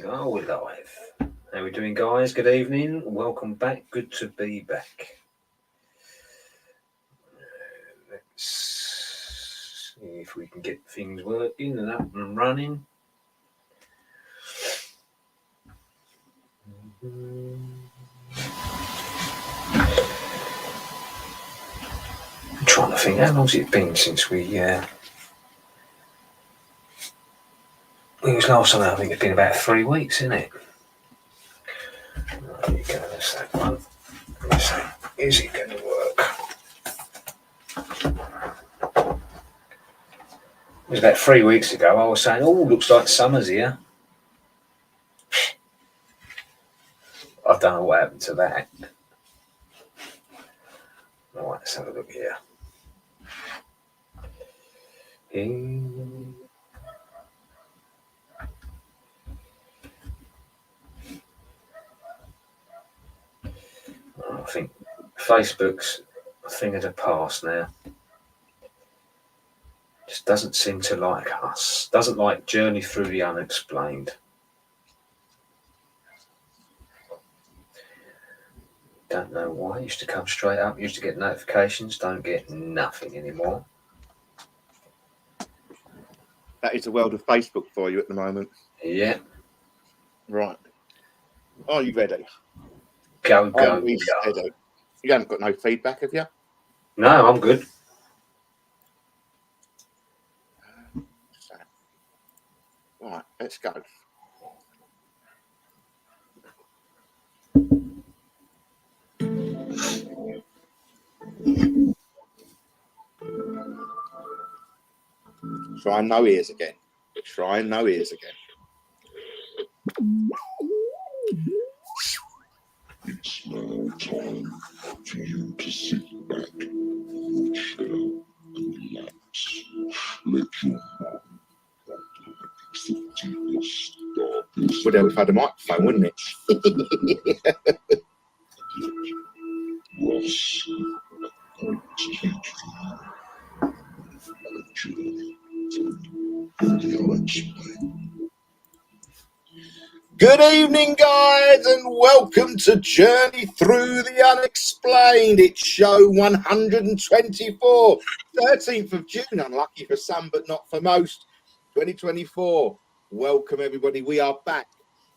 We're live. How are we doing, guys? Good evening. Welcome back. Good to be back. Let's see if we can get things working and up and running. I'm trying to think, how long's it been since we was last time? I think it's been about 3 weeks, isn't it? There you go, that's that one. Let's see, is it going to work? It was about 3 weeks ago. I was saying, oh, looks like summer's here. I don't know what happened to that. All right, let's have a look here. I think Facebook's a thing of the past now. Just doesn't seem to like us. Doesn't like Journey Through the Unexplained. Don't know why. Used to come straight up. Used to get notifications. Don't get nothing anymore. That is the world of Facebook for you at the moment. Yeah. Right. Are you ready? Go. You haven't got no feedback, have you? No, I'm good. Right, let's go. Try no ears again. Try no ears again. It's now time for you to sit back, chill, and relax. Let your mind wander into the deepest, darkest. Would have had a microphone, wouldn't it? Ross, I'm going to take you on a journey through the unexplained. Good evening, guys, and welcome to Journey Through the Unexplained. It's show 124, 13th of June, unlucky for some, but not for most, 2024. Welcome, everybody. We are back.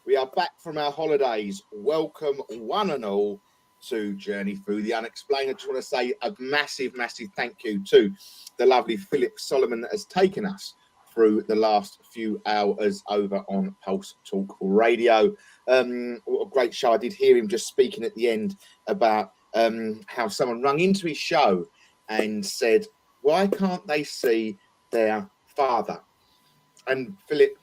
We are back from our holidays. Welcome, one and all, to Journey Through the Unexplained. I just want to say a massive, massive thank you to the lovely Philip Solomon that has taken us through the last few hours over on Pulse Talk Radio. What a great show. I did hear him just speaking at the end about how someone rung into his show and said, why can't they see their father? And Philip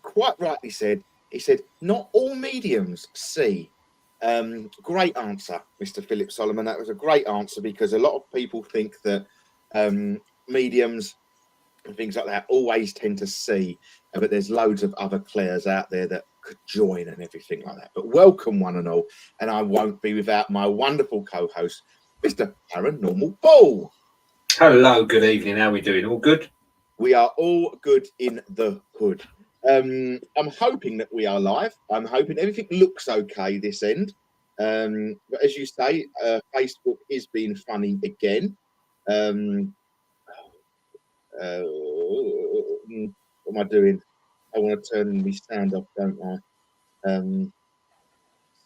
quite rightly said, he said, not all mediums see. Great answer, Mr. Philip Solomon. That was a great answer, because a lot of people think that mediums and things like that always tend to see, but there's loads of other clairs out there that could join and everything like that. But welcome, one and all, and I won't be without my wonderful co-host, Mr. Paranormal Paul. Hello, good evening. How are we doing? All good? We are all good in the hood. I'm hoping that we are live. I'm hoping everything looks okay this end. But as you say, Facebook is being funny again. What am I doing? I want to turn my sound off, don't I?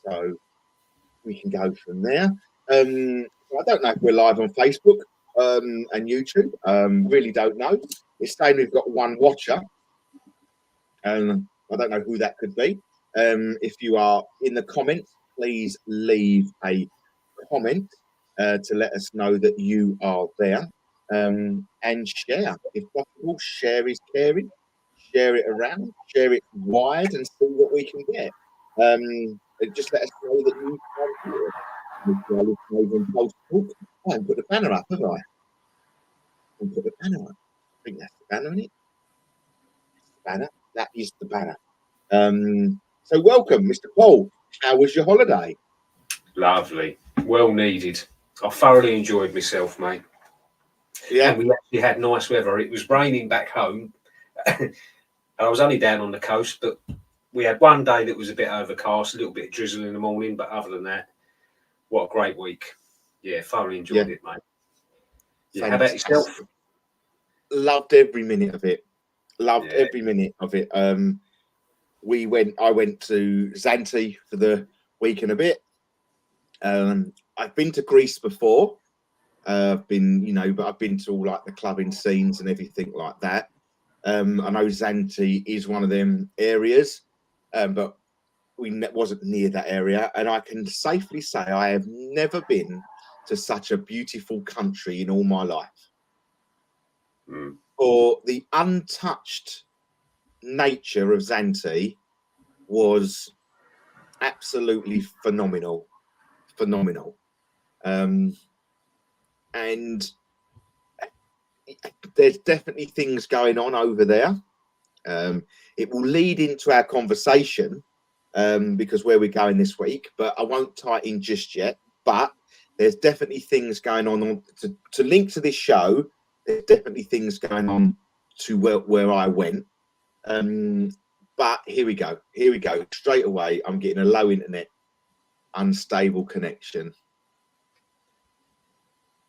So we can go from there. I don't know if we're live on Facebook and YouTube. Really don't know. It's saying we've got one watcher. I don't know who that could be. If you are in the comments, please leave a comment to let us know that you are there. And share, if possible. Share is caring. Share it around, share it wide, and see what we can get. Just let us know that you are here. I haven't put the banner up, have I? Put the banner up. I think that's the banner, isn't it? That's the banner. That is the banner. So welcome, Mr. Paul. How was your holiday? Lovely. Well needed. I thoroughly enjoyed myself, mate. Yeah. And we actually had nice weather. It was raining back home. And I was only down on the coast, but we had one day that was a bit overcast, a little bit of drizzle in the morning, but other than that, what a great week. Yeah, thoroughly enjoyed it, mate. Yeah, how about yourself? Loved every minute of it. Loved Yeah. every minute of it. I went to Zante for the week and a bit. I've been to Greece before. I've been to all like the clubbing scenes and everything like that. I know Zante is one of them areas, but wasn't near that area. And I can safely say I have never been to such a beautiful country in all my life. For the untouched nature of Zante was absolutely phenomenal. And there's definitely things going on over there. It will lead into our conversation because where we're going this week, but I won't tie it in just yet. But there's definitely things going on to link to this show. There's definitely things going on to where I went. But here we go. Straight away, I'm getting a low internet, unstable connection.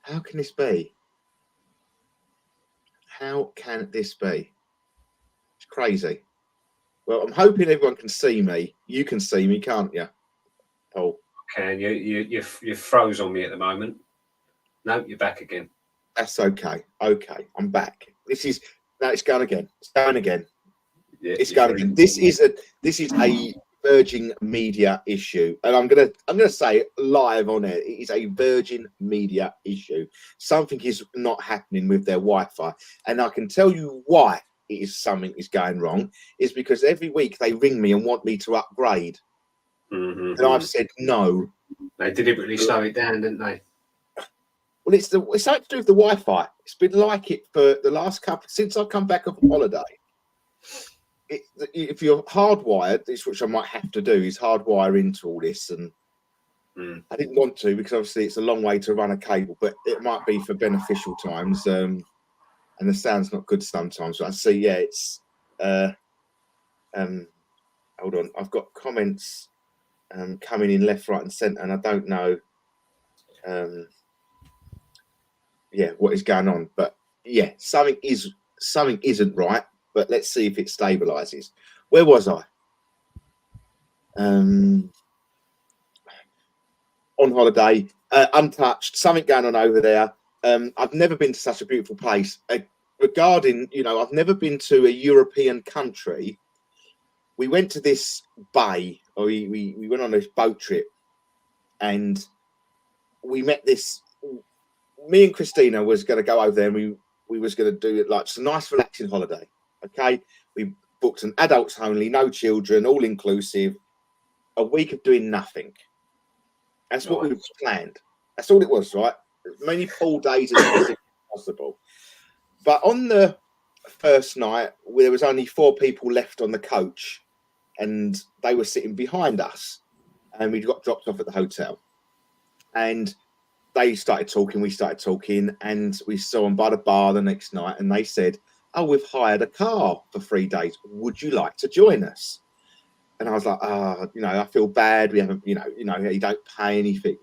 How can this be? How can this be? It's crazy. Well, I'm hoping everyone can see me. You can see me, can't you, Paul? Can you froze on me at the moment? No, you're back again. That's okay. Okay, I'm back. It's going again. It's going again. Yeah, it's going again. This is a Virgin Media issue, and I'm gonna say live on air. It is a Virgin Media issue. Something is not happening with their Wi-Fi, and I can tell you why something is going wrong. Is because every week they ring me and want me to upgrade, and I've said no. They deliberately slow it down, didn't they? Well, it's something to do with the Wi-Fi. It's been like it for the last since I've come back off holiday. If you're hardwired, which I might have to do, is hardwire into all this, and I didn't want to because obviously it's a long way to run a cable, but it might be for beneficial times. And the sound's not good sometimes. But I see, yeah, it's hold on, I've got comments coming in left, right, and centre, and I don't know. Yeah, what is going on? But yeah, something isn't right. But let's see if it stabilizes. Where was I? On holiday, untouched. Something going on over there. I've never been to such a beautiful place. Regarding, I've never been to a European country. We went to this bay, or we went on this boat trip, and we met this. Me and Christina was going to go over there, and we was going to do it like just a nice relaxing holiday. Okay, we booked an adults only, no children, all inclusive, a week of doing nothing. That's what we planned. That's all it was, right? As many pool days as possible. But on the first night, there was only 4 people left on the coach, and they were sitting behind us, and we got dropped off at the hotel. And they started talking, we started talking, and we saw them by the bar the next night, and they said, "Oh, we've hired a car for 3 days. Would you like to join us?" And I was like, I feel bad. We haven't, you don't pay anything,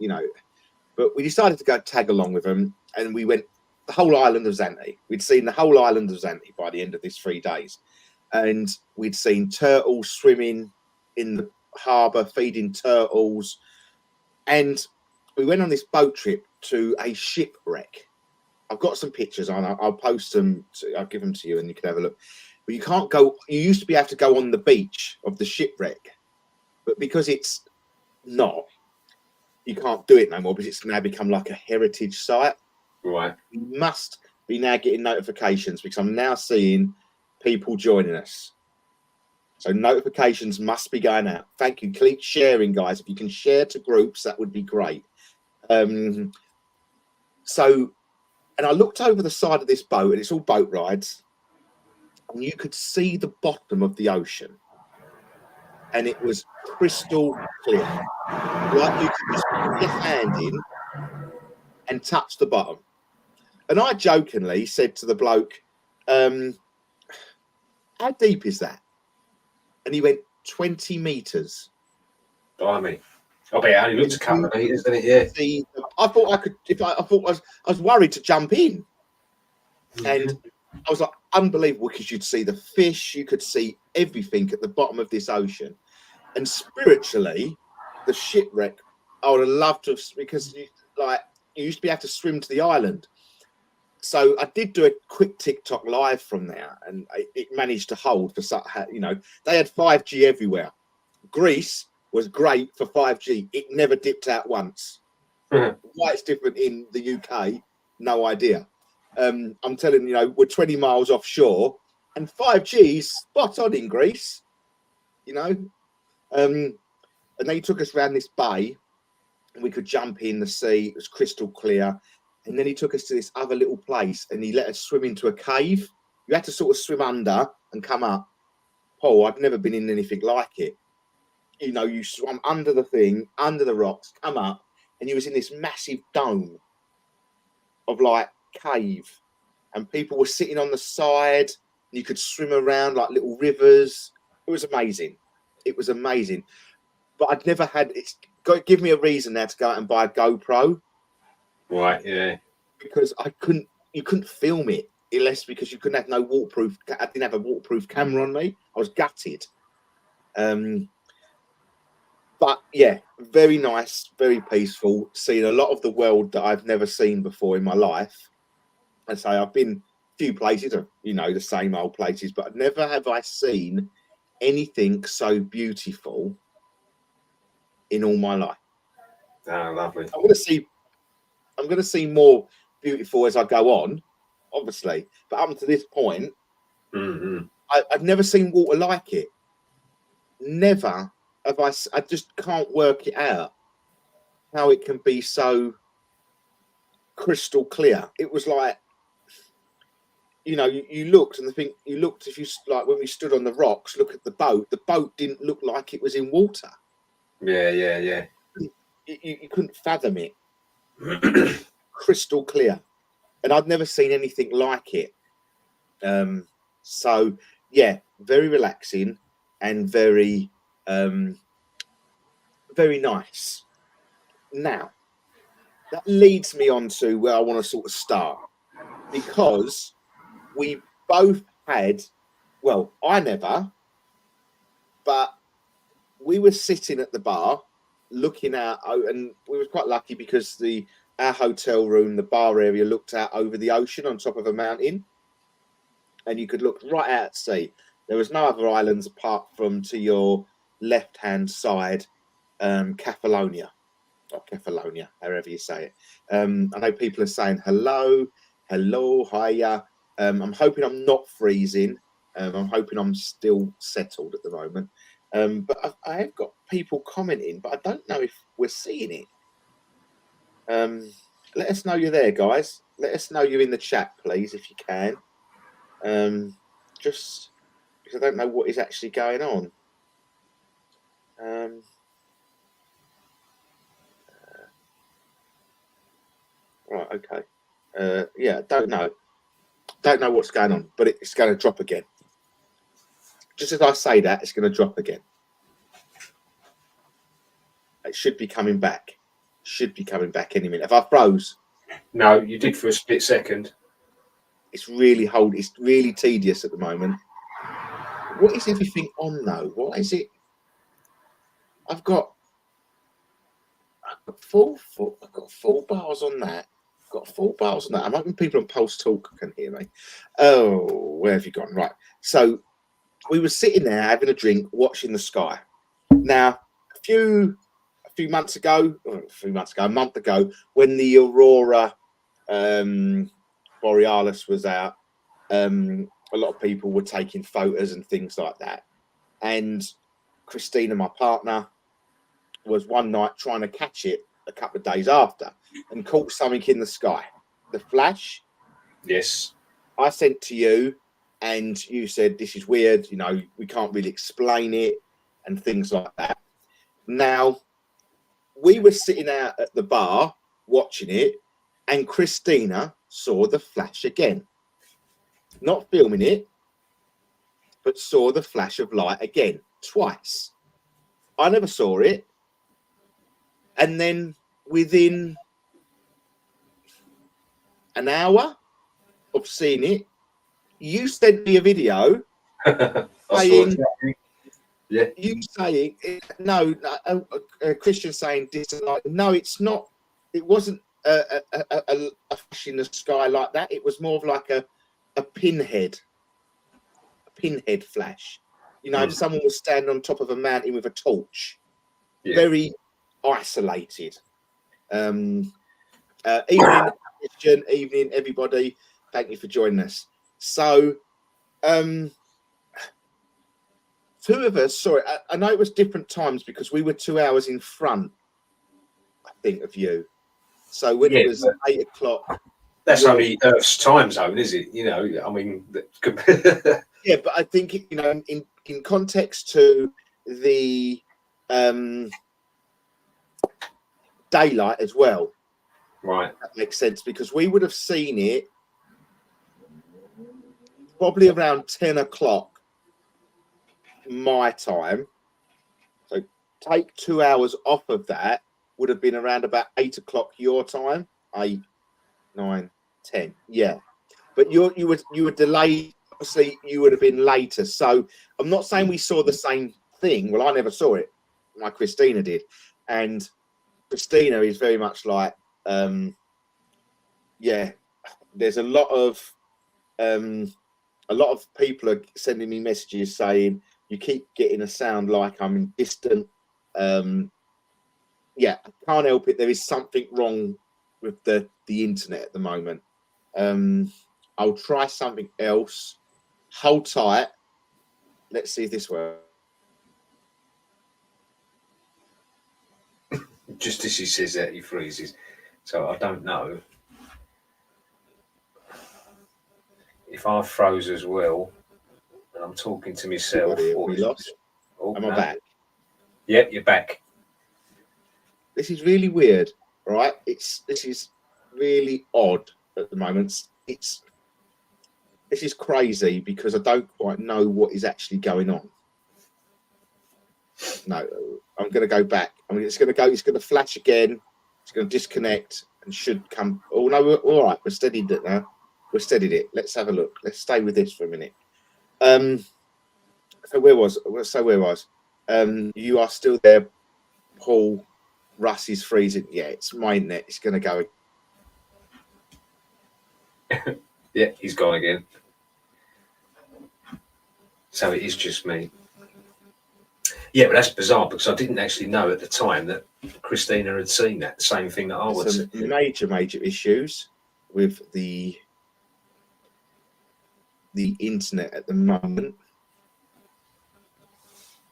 But we decided to go tag along with them, and we went the whole island of Zante. We'd seen the whole island of Zante by the end of this 3 days. And we'd seen turtles swimming in the harbour, feeding turtles. And we went on this boat trip to a shipwreck. I've got some pictures on. I'll post them. I'll give them to you, and you can have a look. But you can't go. You used to be able to go on the beach of the shipwreck, but because it's not, you can't do it no more because it's now become like a heritage site. Right. You must be now getting notifications because I'm now seeing people joining us. So notifications must be going out. Thank you. Keep sharing, guys. If you can share to groups, that would be great. And I looked over the side of this boat, and it's all boat rides, and you could see the bottom of the ocean, and it was crystal clear. Like you could just put your hand in and touch the bottom. And I jokingly said to the bloke, "How deep is that?" And he went, 20 meters. Blimey. I bet it only looks a couple of metres, doesn't it? Yeah. I thought I could. I was worried to jump in, and I was like, unbelievable, because you'd see the fish, you could see everything at the bottom of this ocean, and spiritually, the shipwreck, I would have loved to have, because you used to be able to swim to the island. So I did do a quick TikTok live from there, and it managed to hold for such. They had 5G everywhere. Greece was great for 5G. It never dipped out once. Why it's different in the UK, no idea. I'm telling you, we're 20 miles offshore, and 5G is spot on in Greece. And they took us around this bay, and we could jump in the sea. It was crystal clear. And then he took us to this other little place, and he let us swim into a cave. You had to sort of swim under and come up. Paul, I'd never been in anything like it. You swam under the thing, under the rocks, come up, and you was in this massive dome of cave, and people were sitting on the side. And you could swim around like little rivers. It was amazing. It was amazing. But I'd never had. Give me a reason now to go out and buy a GoPro. Right, yeah. Because you couldn't film it, because you couldn't have no waterproof. I didn't have a waterproof camera on me. I was gutted. But yeah, very nice, very peaceful. Seen a lot of the world that I've never seen before in my life. And so I've been a few places, the same old places, but never have I seen anything so beautiful in all my life. Oh, lovely. I'm going to see more beautiful as I go on, obviously. But up to this point, I've never seen water like it. Never have I just can't work it out how it can be so crystal clear. It was like, you looked, and if you when we stood on the rocks, look at the boat didn't look like it was in water. Yeah. You couldn't fathom it. Crystal clear, and I'd never seen anything like it. So yeah, very relaxing and very very nice. Now that leads me on to where I want to sort of start, because we both had, well, I never, but we were sitting at the bar looking out, and we were quite lucky because our hotel room, the bar area, looked out over the ocean on top of a mountain, and you could look right out at sea. There was no other islands apart from, to your left-hand side, Kefalonia, or Kefalonia, however you say it. I know people are saying hello, hiya. I'm hoping I'm not freezing. I'm hoping I'm still settled at the moment. But I have got people commenting, but I don't know if we're seeing it. Let us know you're there, guys. Let us know you're in the chat, please, if you can. Just because I don't know what is actually going on. Right, okay. Yeah, don't know what's going on, but it's going to drop again. Just as I say that, it's going to drop again. It should be coming back. Should be coming back any minute. If I froze? No, you did for a split second. It's really It's really tedious at the moment. What is everything on though? What is it? I've got full bars on that. I'm hoping people on Pulse Talk can hear me. Oh, where have you gone? Right. So we were sitting there having a drink, watching the sky. Now, a month ago, when the Aurora Borealis was out, a lot of people were taking photos and things like that. And Christina, my partner, was one night trying to catch it a couple of days after and caught something in the sky. The flash. Yes. I sent to you, and you said, this is weird, we can't really explain it and things like that. Now, we were sitting out at the bar watching it, and Christina saw the flash again. Not filming it, but saw the flash of light again twice. I never saw it. And then within an hour of seeing it, you sent me a video saying, you saying, no, Christian saying, no, it's not, it wasn't a flash in the sky like that. It was more of like a pinhead flash. You know, if someone was standing on top of a mountain with a torch, very isolated. Evening, Christian, evening, everybody. Thank you for joining us. So, two of us saw it. I know it was different times because we were 2 hours in front, I think, of you. So when it was 8 o'clock, that's only Earth's time zone, is it? You know, I mean, yeah, but I think, you know, in context to the daylight as well, right? That makes sense because we would have seen it probably around 10 o'clock my time. So take 2 hours off of that, would have been around about 8 o'clock your time. 8, 9, 10. Yeah, but you were delayed. Obviously, you would have been later. So I'm not saying we saw the same thing. Well, I never saw it. My Christina did, and Christina is very much like, yeah. There's a lot of people are sending me messages saying you keep getting a sound like I'm in distant. Yeah, I can't help it. There is something wrong with the internet at the moment. I'll try something else. Hold tight. Let's see if this works. Just as he says that, he freezes. So I don't know if I froze as well. And I'm talking to myself. We lost. Am I back? Yep, you're back. This is really weird, right? This is really odd at the moment. This is crazy because I don't quite know what is actually going on. No, I'm going to go back. It's going to flash again. It's going to disconnect and should come. Oh no, all right. We're steadied it now. We're steadied it. Let's have a look. Let's stay with this for a minute. So where was? You are still there, Paul. Russ is freezing. Yeah, it's my internet. It's going to go. Yeah, he's gone again. So it is just me. Yeah, but that's bizarre because I didn't actually know at the time that Christina had seen that same thing that I was. Some major issues with the internet at the moment.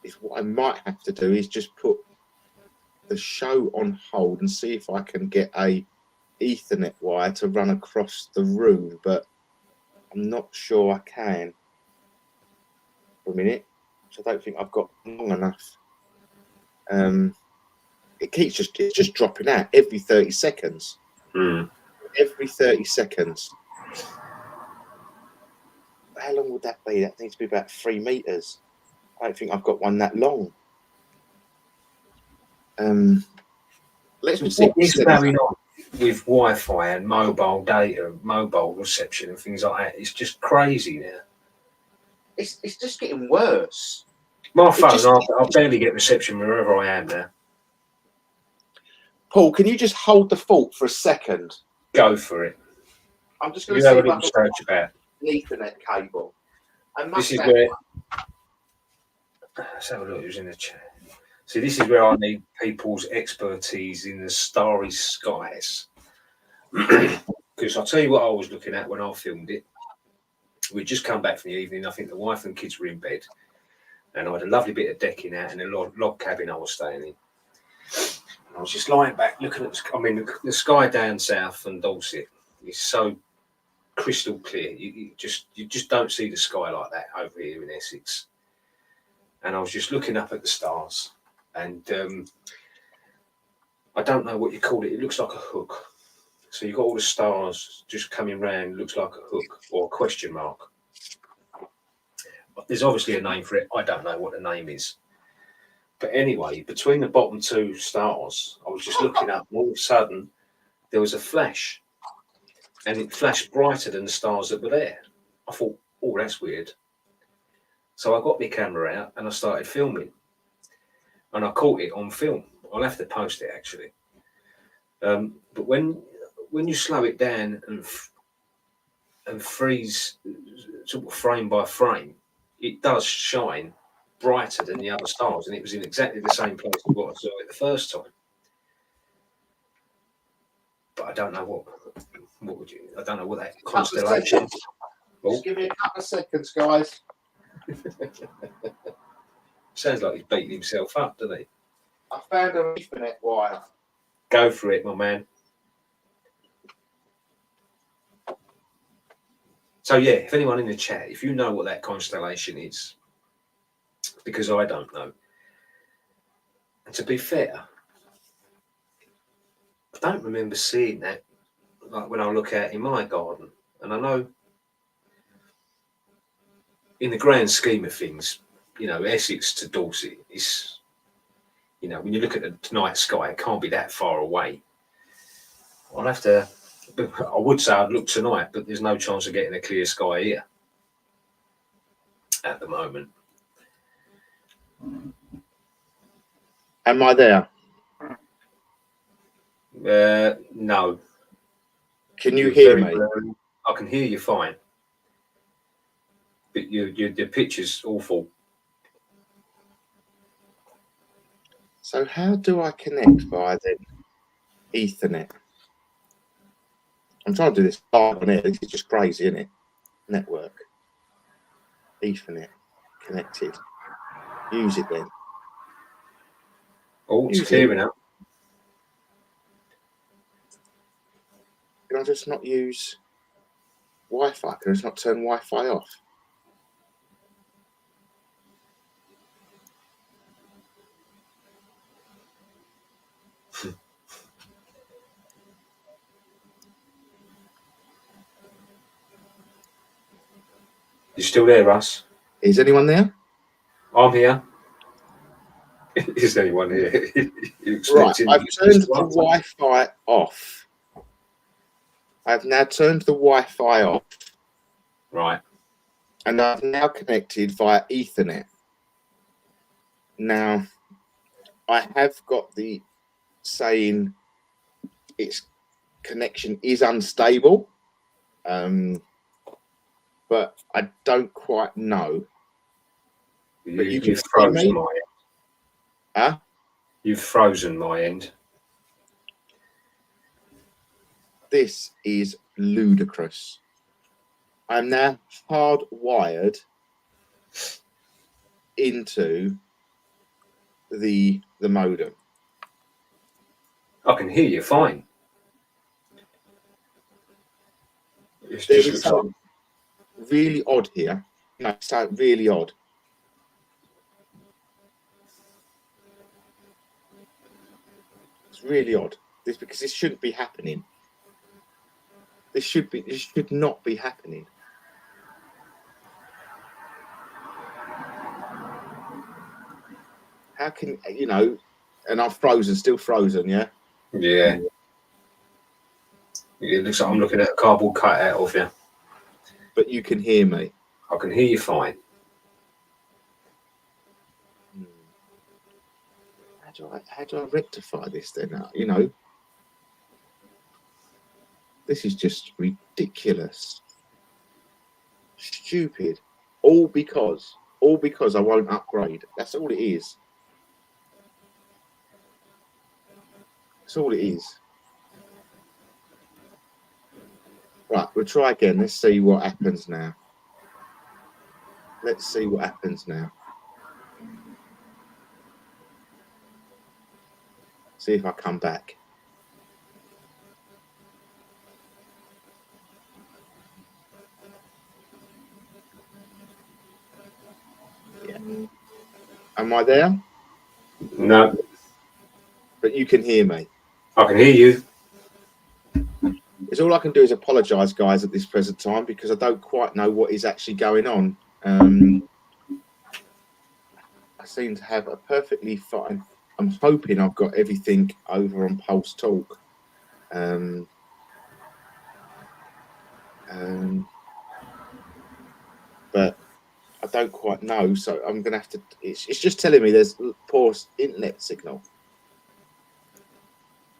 Is what I might have to do is just put the show on hold and see if I can get a Ethernet wire to run across the room, but I'm not sure I can. For a minute, which I don't think I've got long enough. It's just dropping out every 30 seconds. Every 30 seconds. How long would that be? That needs to be about 3 meters. I don't think I've got one that long. Let's see what's going on with Wi-Fi and mobile data, mobile reception, and things like that. It's just crazy now. It's just getting worse. My phone, I barely get reception wherever I am now. Paul, can you just hold the fort for a second? Go for it. I'm just going to see if I can search about an Ethernet cable. This is where. Let's have a look. Who's in the chat? See, this is where I need people's expertise in the starry skies. Because I'll tell you what I was looking at when I filmed it. We'd just come back from the evening. I think the wife and kids were in bed. And I had a lovely bit of decking out in a log cabin I was staying in. And I was just lying back looking at the sky down south and Dorset is so crystal clear. You just don't see the sky like that over here in Essex. And I was just looking up at the stars. And I don't know what you call it. It looks like a hook. So you've got all the stars just coming round. Looks like a hook or a question mark. There's obviously a name for it. I don't know what the name is. But anyway, between the bottom two stars, I was just looking up, and all of a sudden there was a flash, and it flashed brighter than the stars that were there. I thought, oh, that's weird. So I got my camera out and I started filming, and I caught it on film. I'll have to post it actually. But when you slow it down and freeze sort of frame by frame, it does shine brighter than the other stars, and it was in exactly the same place as what I saw it the first time. But I don't know what would you? I don't know what that constellation. Just give me a couple of seconds, guys. Sounds like he's beating himself up, doesn't he? I found an Ethernet wire. Go for it, my man. So yeah, if anyone in the chat, if you know what that constellation is, because I don't know. And to be fair, I don't remember seeing that like when I look out in my garden. And I know in the grand scheme of things, you know, Essex to Dorset is, you know, when you look at the night sky, it can't be that far away. I'll have to, I would say I'd look tonight, but there's no chance of getting a clear sky here at the moment. Am I there? No. Can you You're hear very me? blurry. I can hear you fine. But the picture's awful. So how do I connect via the Ethernet? I'm trying to do this live on air. This is just crazy, isn't it? Network. Ethernet. Connected. Use it then. Oh, it's Use clearing up. Can I just not use Wi-Fi? Can I just not turn Wi-Fi off? You still there, Russ? Is anyone there? I'm here. Is anyone here? Right, I've turned the Wi-Fi off. I've now turned the Wi-Fi off. Right. And I've now connected via Ethernet. Now, I have got the saying its connection is unstable, but I don't quite know. But you can You've frozen me? my end. Huh? You've frozen my end. This is ludicrous. I'm now hardwired into the modem. I can hear you fine. It's There just is looks like something really odd here. No, it's really odd. It's really odd. Because this shouldn't be happening. This should not be happening. How can, you know, and I'm frozen, still frozen, yeah? yeah. It looks like I'm looking at a cardboard cutout of you. But you can hear me. I can hear you fine. How do I rectify this then? You know, this is just ridiculous. Stupid. All because I won't upgrade. That's all it is. That's all it is. Right, we'll try again. Let's see what happens now. Let's see what happens now. See if I come back. Yeah. Am I there? No, But you can hear me. I can hear you. It's all I can do is apologise, guys, at this present time because I don't quite know what is actually going on. I seem to have a perfectly fine. I'm hoping I've got everything over on Pulse Talk. But I don't quite know, so I'm gonna have to. It's just telling me there's poor internet signal,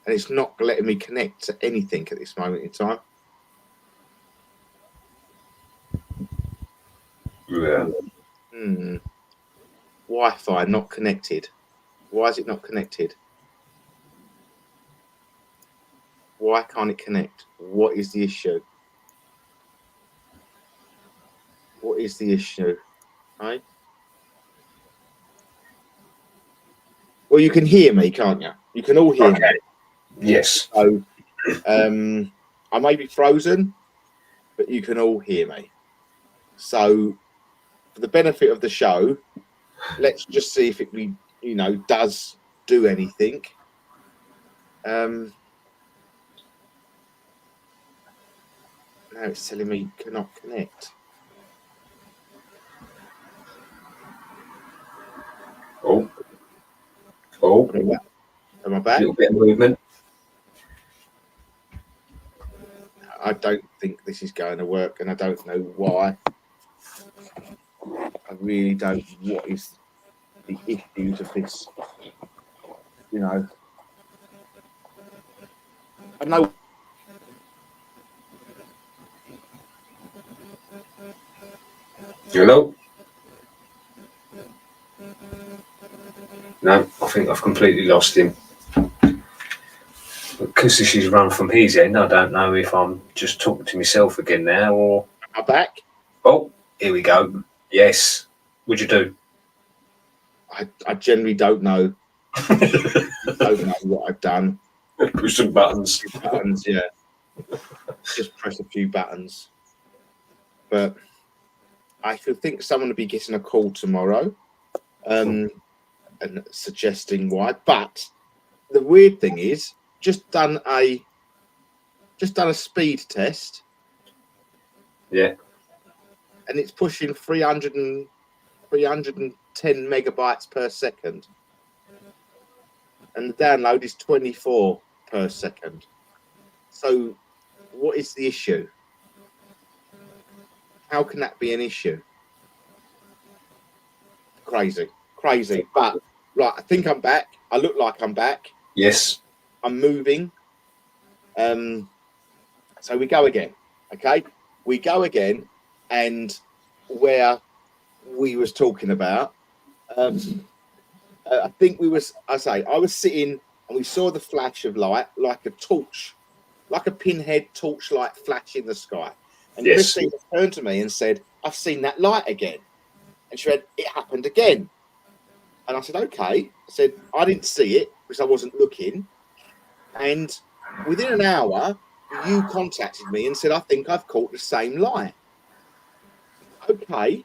and it's not letting me connect to anything at this moment in time. Yeah. Wi-Fi not connected. Why is it not connected? Why can't it connect? What is the issue? What is the issue? Right? Well, you can hear me, can't you? You can all hear me. Yes. So, I may be frozen, but you can all hear me. So, for the benefit of the show, let's just see if it does do anything. Now it's telling me cannot connect. Oh. Am I A back? little bit of movement. I don't think this is going to work, and I don't know why. I really don't. What is the issues of this? I know. Hello? No, I think I've completely lost him. Because this is run from his end, I don't know if I'm just talking to myself again now or... Am I back? Oh, here we go. Yes. What'd you do? I generally don't know. I don't know what I've done. Push some buttons. Buttons, yeah. Just press a few buttons. But I could think someone would be getting a call tomorrow, and suggesting why. But the weird thing is, just done a speed test. Yeah. And it's pushing 310 megabytes per second. And the download is 24 per second. So what is the issue? How can that be an issue? Crazy. But right, I think I'm back. I look like I'm back. Yes. I'm moving. So we go again. Okay? We go again, and where we was talking about, I think I was sitting and we saw the flash of light like a torch, like a pinhead torchlight flash in the sky. And Yes. Christine turned to me and said, "I've seen that light again." And she said, "It happened again." And I said, "Okay." I said, "I didn't see it because I wasn't looking." And within an hour, you contacted me and said, "I think I've caught the same light." Okay,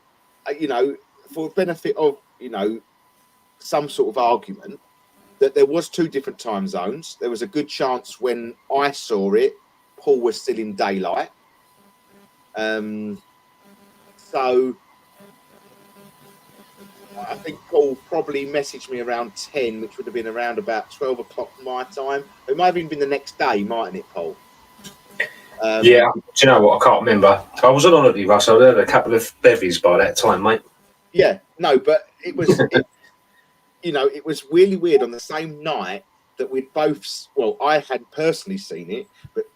for the benefit of some sort of argument, that there was 2 different time zones. There was a good chance when I saw it, Paul was still in daylight. So I think Paul probably messaged me around 10, which would have been around about 12 o'clock my time. It might have even been the next day, mightn't it, Paul? Yeah, do you know what? I can't remember. I was on holiday, Russ. I had a couple of bevies by that time, mate. Yeah, no, but it was, it was really weird on the same night that we'd both, well, I had personally seen it, but,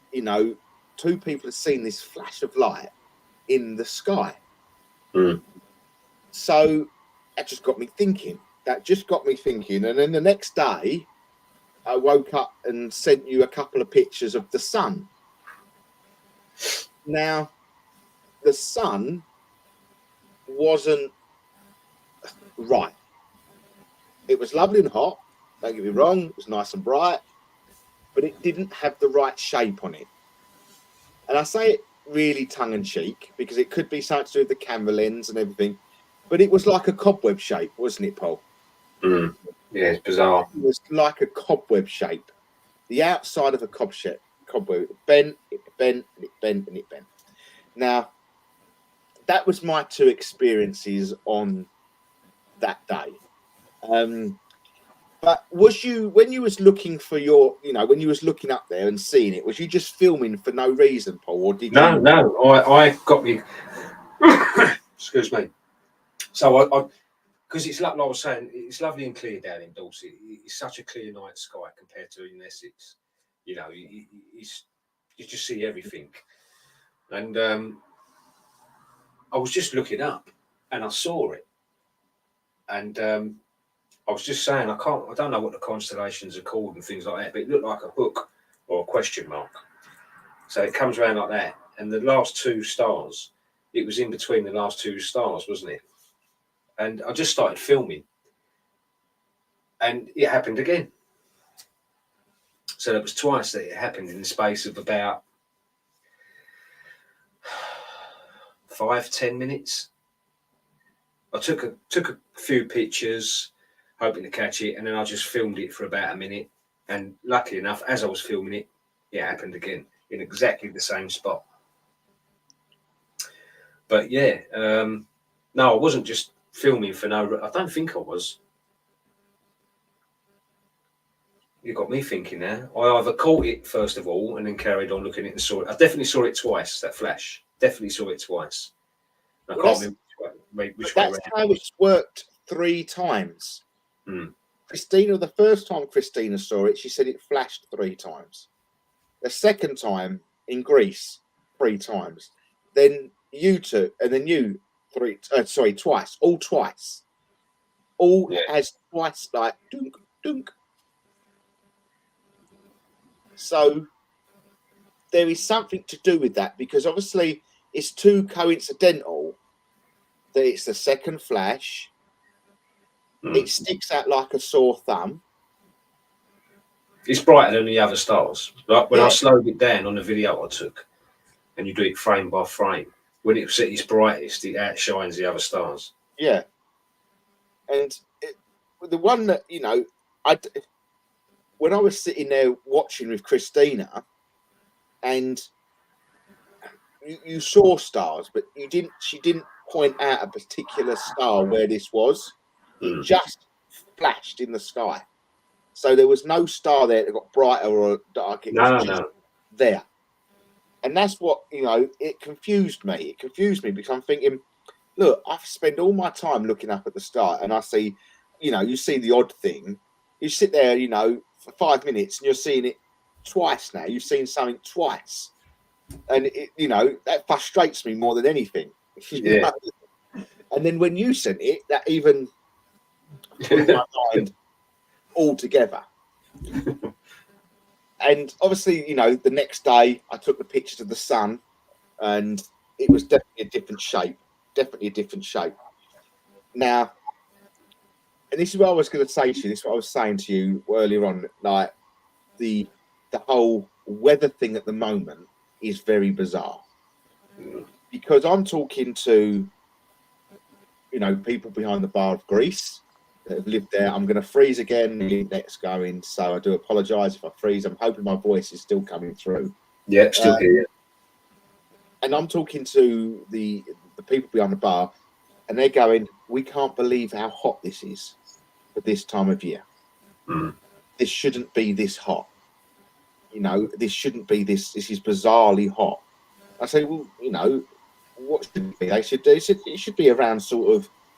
2 people had seen this flash of light in the sky. So that just got me thinking. And then the next day, I woke up and sent you a couple of pictures of the sun. Now, the sun wasn't right. It was lovely and hot, don't get me wrong, it was nice and bright, but it didn't have the right shape on it. And I say it really tongue-in-cheek because it could be something to do with the camera lens and everything, but it was like a cobweb shape, wasn't it, Paul? Yeah, it's bizarre. It was like a cobweb shape. The outside of a cobweb bent, it bent, and it bent, and it bent. Now, that was my 2 experiences on that day. But was you, when you was looking for your, when you was looking up there and seeing it, was you just filming for no reason, Paul, or did No, you? no, I got me. Excuse me. So I because it's like I was saying, it's lovely and clear down in Dorset. It's such a clear night sky compared to in Essex. You know, it's you just see everything. And I was just looking up, and I saw it, and I was just saying, I don't know what the constellations are called and things like that, but it looked like a hook or a question mark. So it comes around like that, and the last two stars, it was in between the last two stars, wasn't it? And I just started filming, and it happened again. So that was twice that it happened in the space of about 5-10 minutes. I took a few pictures, hoping to catch it, and then I just filmed it for about a minute. And luckily enough, as I was filming it, it happened again in exactly the same spot. But yeah, no, I wasn't just filming for no. I don't think I was. You got me thinking now. I either caught it first of all and then carried on looking at it and saw it. I definitely saw it twice. That flash, definitely saw it twice. I can't remember which way That's how it's worked 3 times. Christina, the first time Christina saw it, she said it flashed 3 times. The second time in Greece, 3 times. Then you two, and then you twice. All twice. All as twice, like dunk, dunk. So there is something to do with that, because obviously it's too coincidental that it's the second flash. It sticks out like a sore thumb. It's brighter than the other stars. Like when I slowed it down on the video I took, and you do it frame by frame, when it's at its brightest, it outshines the other stars. Yeah. And the one that, when I was sitting there watching with Christina, and you saw stars, but she didn't point out a particular star where this was. It just flashed in the sky. So there was no star there that got brighter or darker. It was just there. And that's what, it confused me. It confused me because I'm thinking, look, I've spent all my time looking up at the star, and I see, you see the odd thing. You sit there, for 5 minutes, and you're seeing it twice now. You've seen something twice. And, that frustrates me more than anything. Yeah. And then when you sent it, that even blew my mind altogether. And obviously, the next day I took the pictures of the sun, and it was definitely a different shape. Definitely a different shape. Now, and this is what I was going to say to you. This is what I was saying to you earlier on. Like the whole weather thing at the moment is very bizarre, because I'm talking to people behind the bar of Greece that have lived there. I'm going to freeze again. The internet's going, so I do apologise if I freeze. I'm hoping my voice is still coming through. Yeah, still here. And I'm talking to the people behind the bar, and they're going, "We can't believe how hot this is for this time of year. This shouldn't be this hot. This shouldn't be this. This is bizarrely hot." I say, well, what should it be? They said it should be around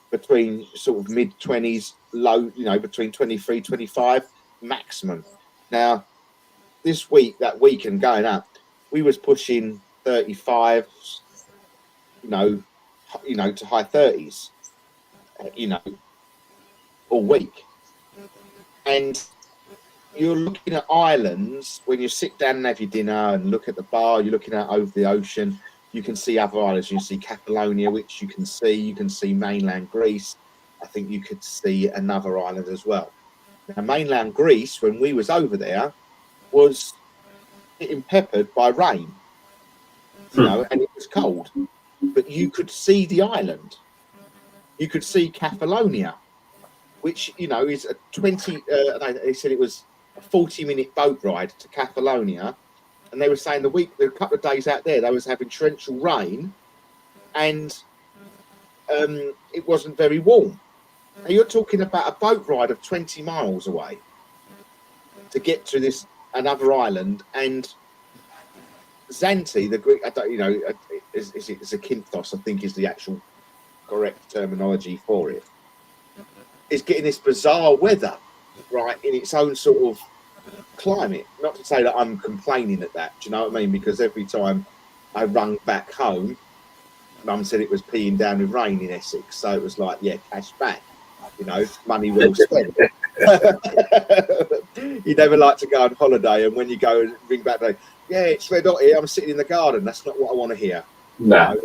between mid-20s, low, between 23, 25 maximum. Now, this week, that weekend going up, we was pushing 35, to high 30s, all week. And you're looking at islands when you sit down and have your dinner and look at the bar, you're looking out over the ocean. You can see other islands. You see Catalonia, which you can see mainland Greece. I think you could see another island as well. Now, mainland Greece, when we was over there, was getting peppered by rain, and it was cold. But you could see the island. You could see Catalonia, which, is a 20, they said it was a 40-minute boat ride to Catalonia. And they were saying a couple of days out there, they was having torrential rain, and it wasn't very warm. Now you're talking about a boat ride of 20 miles away to get to this another island, and Zante, the Greek, I don't, you know, is it Zakynthos, I think is the actual correct terminology for it, is getting this bizarre weather, right, in its own sort of climate. Not to say that I'm complaining at that, do you know what I mean? Because every time I rung back home, Mum said it was peeing down with rain in Essex, so it was like, yeah, cash back, you know, money well spent. You never like to go on holiday, and when you go and ring back, like, yeah, it's red hot here, I'm sitting in the garden. That's not what I want to hear. No. You know?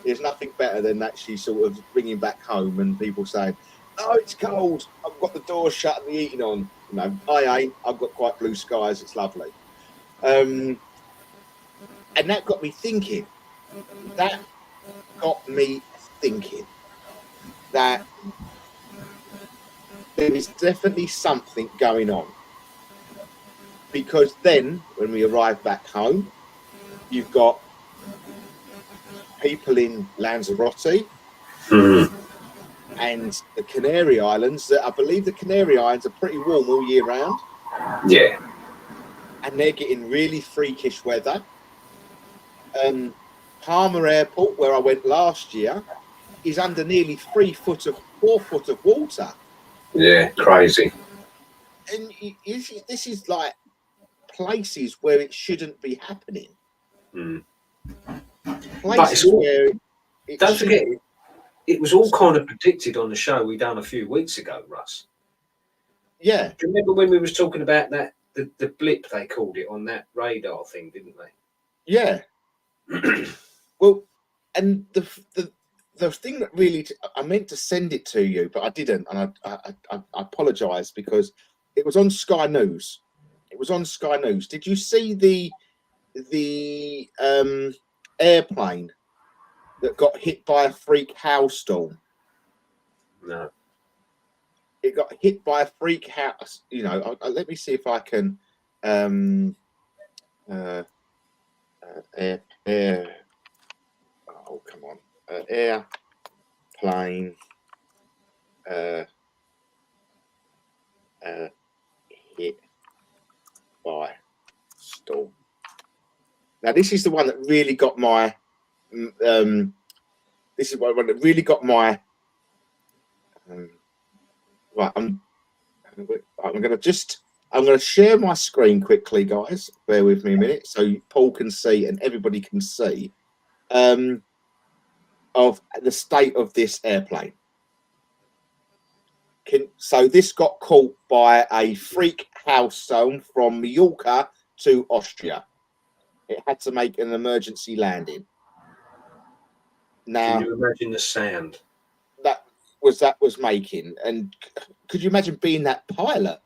There's nothing better than actually sort of ringing back home and people saying, "No, it's cold. I've got the door shut and the heating on." You know, I ain't. I've got quite blue skies. It's lovely. And that got me thinking. That there is definitely something going on. Because then, when we arrive back home, you've got people in Lanzarote and the Canary Islands. That I believe the Canary Islands are pretty warm all year round. Yeah. And they're getting really freakish weather. Palmer Airport, where I went last year, is under nearly 4 foot of water. Yeah, crazy. And this is like places where it shouldn't be happening. Places where don't forget, it was all kind of predicted on the show we done a few weeks ago, Russ. Yeah. Do you remember when we was talking about that, the blip they called it on that radar thing, didn't they? Yeah. Well, and the thing that really, I meant to send it to you, but I didn't, and I apologise because it was on Sky News. It was on Sky News. Did you see the airplane that got hit by a freak hailstorm? No. It got hit by a freak house. You know, let me see if I can. Air. Oh, come on. Airplane. Hit by storm. Now, this is the one that really got my. This is one that really got my. Right, I'm going to share my screen quickly, guys. Bear with me a minute, so Paul can see and everybody can see of the state of this airplane. So this got caught by a freak hailstorm from Mallorca to Austria. It had to make an emergency landing. Now, can you imagine the sound that was making? And could you imagine being that pilot?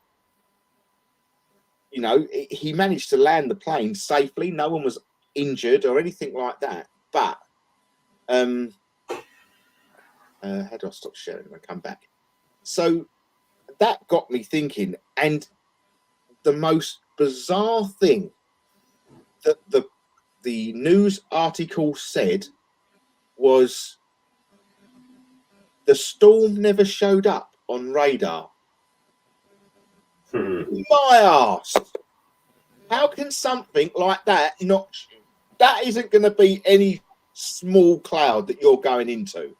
You know, he managed to land the plane safely. No one was injured or anything like that. But how do I stop sharing when I come back? So that got me thinking. And the most bizarre thing that the news article said was the storm never showed up on radar. My arse. How can something like that that isn't going to be any small cloud that you're going into?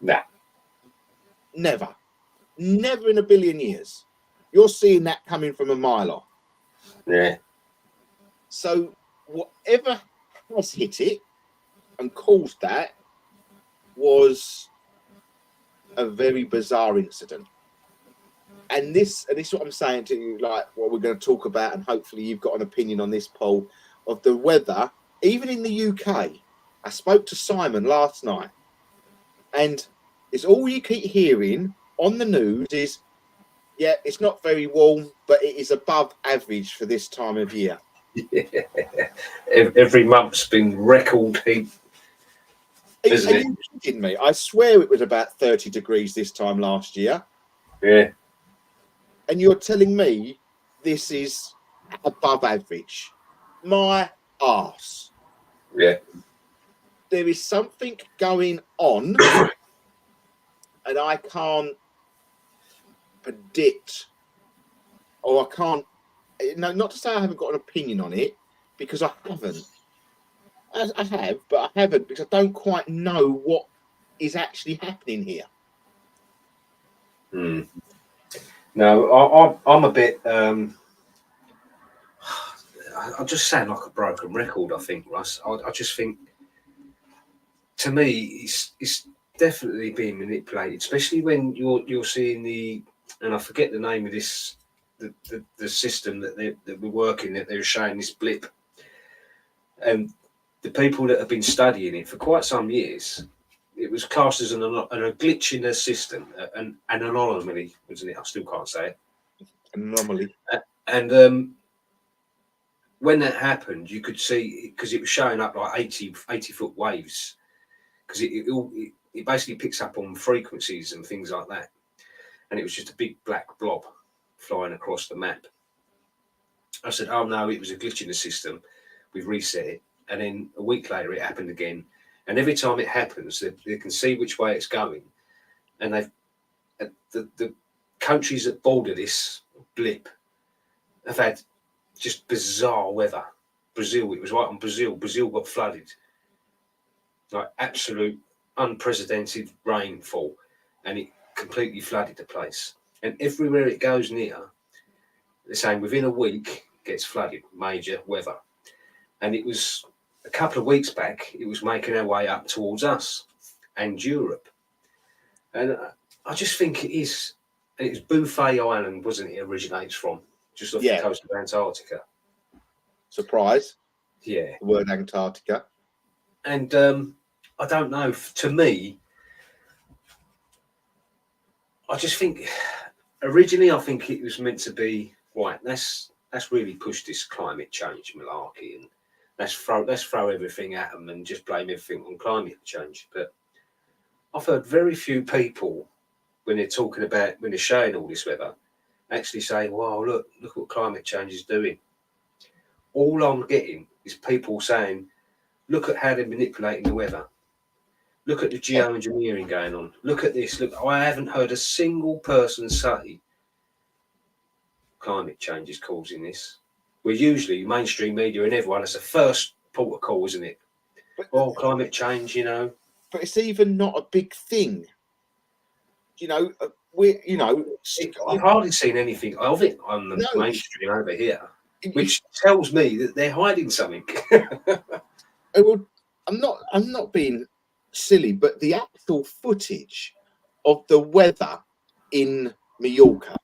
Nah. Never in a billion years. You're seeing that coming from a mile off. Yeah. So whatever has hit it and caused that was a very bizarre incident. And this is what I'm saying to you, like what we're going to talk about, and hopefully you've got an opinion on this, Paul, of the weather, even in the UK. I spoke to Simon last night, and it's all you keep hearing on the news is, yeah, it's not very warm, but it is above average for this time of year. Yeah. Every month's been record heat. Are you kidding me? I swear it was about 30 degrees this time last year. Yeah. And you're telling me this is above average? My arse. Yeah. There is something going on and I can't predict, or I can't. No, not to say I haven't got an opinion on it, because I haven't. I have, but I haven't because I don't quite know what is actually happening here. No, I'm a bit. I just sound like a broken record. I think, Russ. I just think, to me, it's definitely being manipulated, especially when you're seeing and I forget the name of this, the system that we're working, that they're showing this blip, and the people that have been studying it for quite some years. It was classed as a glitch in the system, an anomaly, wasn't it? I still can't say it. Anomaly. And when that happened, you could see, because it was showing up like 80-foot waves, because it basically picks up on frequencies and things like that. And it was just a big black blob flying across the map. I said, oh no, it was a glitch in the system. We've reset it. And then a week later, it happened again. And every time it happens, they can see which way it's going. And the countries that border this blip have had just bizarre weather. Brazil, it was right on Brazil. Brazil got flooded. Like absolute unprecedented rainfall. And it completely flooded the place. And everywhere it goes near, they're saying within a week, gets flooded, major weather. And it was a couple of weeks back, it was making our way up towards us and Europe. And I just think it is, and it's Bouvet Island, wasn't it, originates from, just off the coast of Antarctica. Surprise. Yeah. The word Antarctica. And I don't know, to me, I just think, originally I think it was meant to be, right, let's really push this climate change malarkey, and let's throw everything at them and just blame everything on climate change. But I've heard very few people, when they're talking about, when they're showing all this weather, actually saying, wow, look what climate change is doing. All I'm getting is people saying, look at how they're manipulating the weather. Look at the geoengineering going on. Look at this. Look, I haven't heard a single person say climate change is causing this. We're usually mainstream media and everyone, it's the first port of call, isn't it? But, climate change, you know. But it's even not a big thing. You know, I've hardly seen anything of it on the mainstream over here, which tells me that they're hiding something. I'm not being silly, but the actual footage of the weather in Mallorca,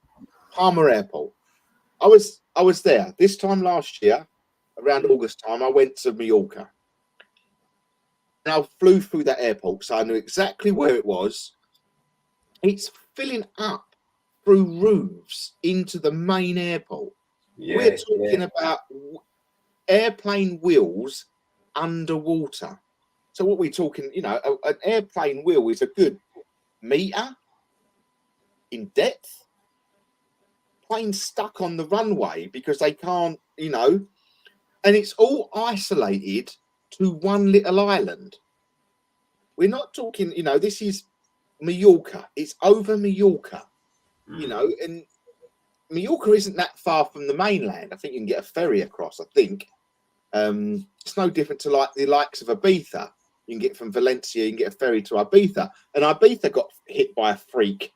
Palma Airport. I was there this time last year, around August time. I went to Mallorca. And I flew through that airport, so I knew exactly where it was. It's filling up through roofs into the main airport. We're talking about airplane wheels underwater. So what we're talking, you know, an airplane wheel is a good meter in depth. Planes stuck on the runway because they can't, you know, and it's all isolated to one little island. We're not talking, you know, this is Mallorca. It's over Mallorca, you know, and Mallorca isn't that far from the mainland. I think you can get a ferry across, I think. It's no different to like the likes of Ibiza. You can get from Valencia, you can get a ferry to Ibiza. And Ibiza got hit by a freak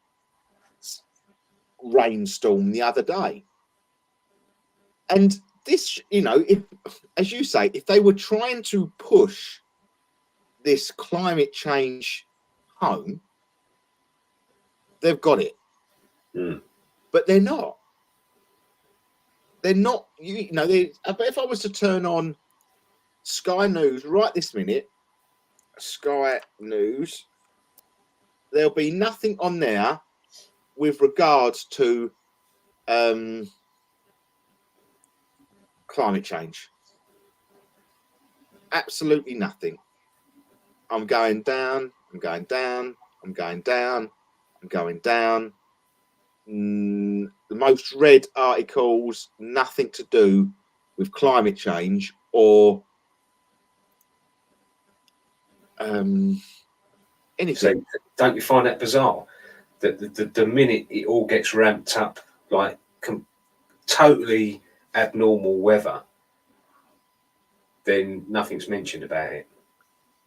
rainstorm the other day. And this, you know, if, as you say, if they were trying to push this climate change home, they've got it. But they're not. They're not, you know, if I was to turn on Sky News right this minute, Sky News, there'll be nothing on there with regards to climate change. Absolutely nothing. I'm going down, I'm going down, I'm going down, I'm going down. The most read articles, nothing to do with climate change or anything. So don't you find that bizarre? the minute it all gets ramped up, like totally abnormal weather, then nothing's mentioned about it.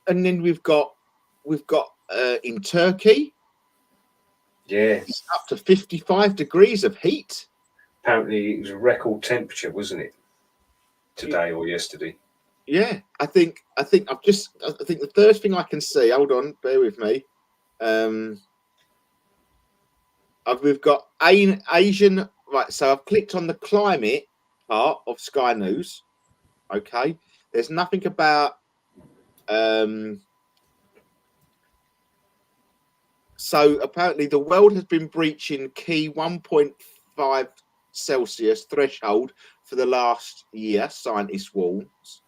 And then we've got in Turkey, Yeah, it's up to 55 degrees of heat. apparently it was a record temperature, wasn't it? Today or yesterday. Yeah, I think the first thing I can see. Hold on, bear with me. We've got Asian, right? So I've clicked on the climate part of Sky News. Okay, there's nothing about. So apparently the world has been breaching key 1.5 Celsius threshold for the last year, scientists warns.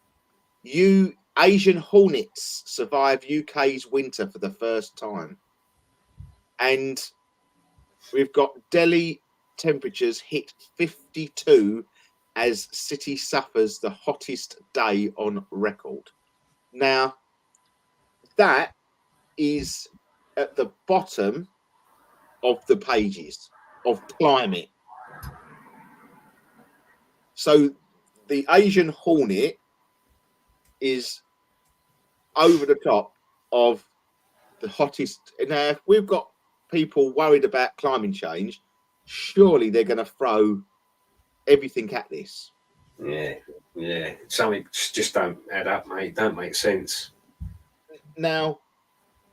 Asian hornets survive UK's winter for the first time. And we've got Delhi temperatures hit 52 as city suffers the hottest day on record. Now, that is at the bottom of the pages of climate. So the Asian hornet is over the top of the hottest. Now, if we've got people worried about climate change, surely they're going to throw everything at this. Yeah. Something just don't add up, mate. Don't make sense. Now,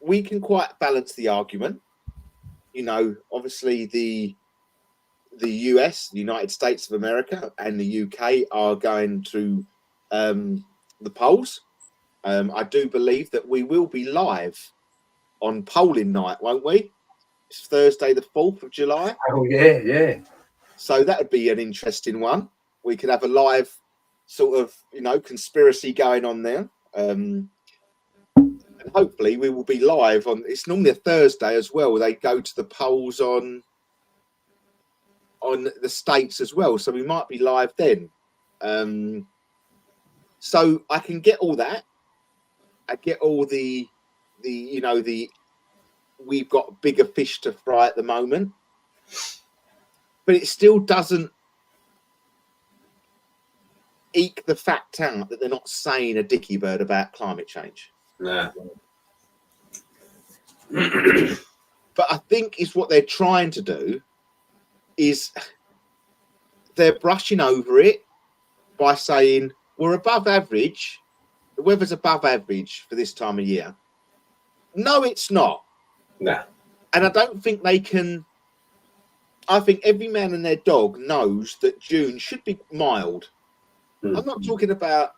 we can quite balance the argument. You know, obviously the US, the United States of America, and the UK are going to the polls. I do believe that we will be live on polling night, won't we? It's Thursday, the 4th of July. Oh, yeah. So that would be an interesting one. We could have a live sort of, conspiracy going on there. And hopefully we will be live on, it's normally a Thursday as well. They go to the polls on the states as well. So we might be live then. So I can get all that. I get all the we've got bigger fish to fry at the moment, but it still doesn't eke the fact out that they're not saying a dicky bird about climate change. No. But I think is what they're trying to do is they're brushing over it by saying we're above average. The weather's above average for this time of year. No, it's not. No. And I don't think they can. I think every man and their dog knows that June should be mild. I'm not talking about,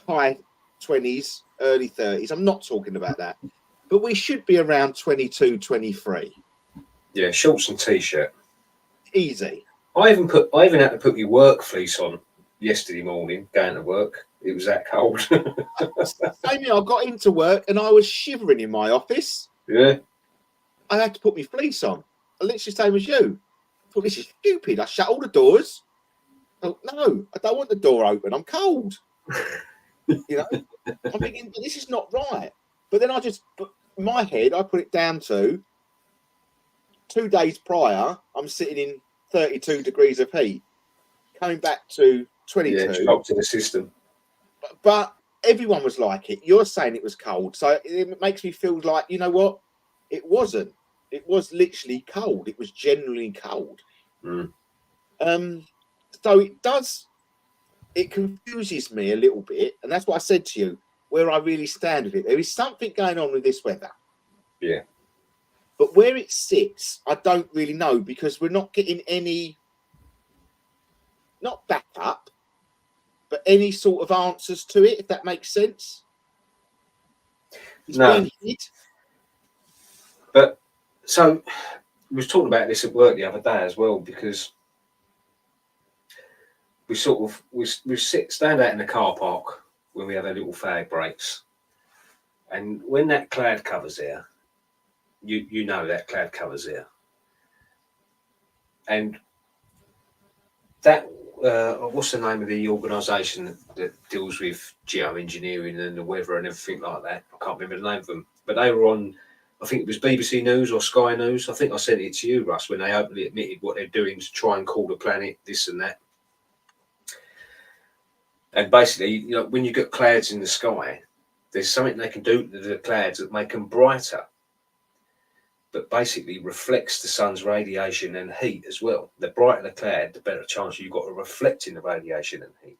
high 20s, early 30s. I'm not talking about that. But we should be around 22, 23. Yeah, shorts and t-shirt. Easy. I even had to put my work fleece on yesterday morning going to work. It was that cold. Same here, I got into work and I was shivering in my office. Yeah. I had to put my fleece on. Literally same as you. I thought, this is stupid. I shut all the doors. No, I don't want the door open. I'm cold. I'm thinking, this is not right. But then in my head, I put it down to 2 days prior, I'm sitting in 32 degrees of heat. Coming back to 22. Yeah, shocked in the system. But everyone was like it. You're saying it was cold. So it makes me feel like, you know what? It wasn't. It was literally cold. It was genuinely cold. So it confuses me a little bit. And that's what I said to you, where I really stand with it. There is something going on with this weather. Yeah. But where it sits, I don't really know, because we're not getting any, not backup, but any sort of answers to it, if that makes sense. It's being hit. But so we was talking about this at work the other day as well, because we stand out in the car park when we have our little fag breaks, and when that cloud cover's there, you know that cloud cover's there, and that what's the name of the organisation that deals with geoengineering and the weather and everything like that? I can't remember the name of them, but they were on I think it was BBC News or Sky News. I think I sent it to you, Russ, when they openly admitted what they're doing to try and call the planet this and that. And basically, you know, when you get clouds in the sky, there's something they can do to the clouds that make them brighter, but basically reflects the sun's radiation and heat as well. The brighter the cloud, the better chance you've got of reflecting the radiation and heat.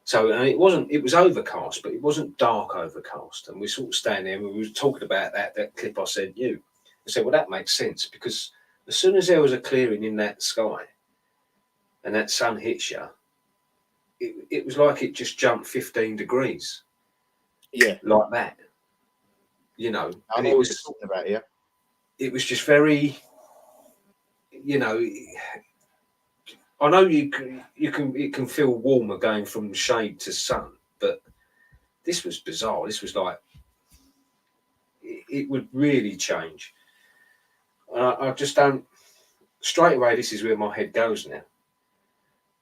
So, and it was overcast, but it wasn't dark overcast. And we sort of stand there and we were talking about that clip I sent you. I said, well, that makes sense, because as soon as there was a clearing in that sky and that sun hits you, it was like it just jumped 15 degrees. Yeah. Like that. You know, I know what you're talking about here. It was just very, you know, I know it can feel warmer going from shade to sun, but this was bizarre. This was like, it would really change. I just don't, straight away, this is where my head goes now.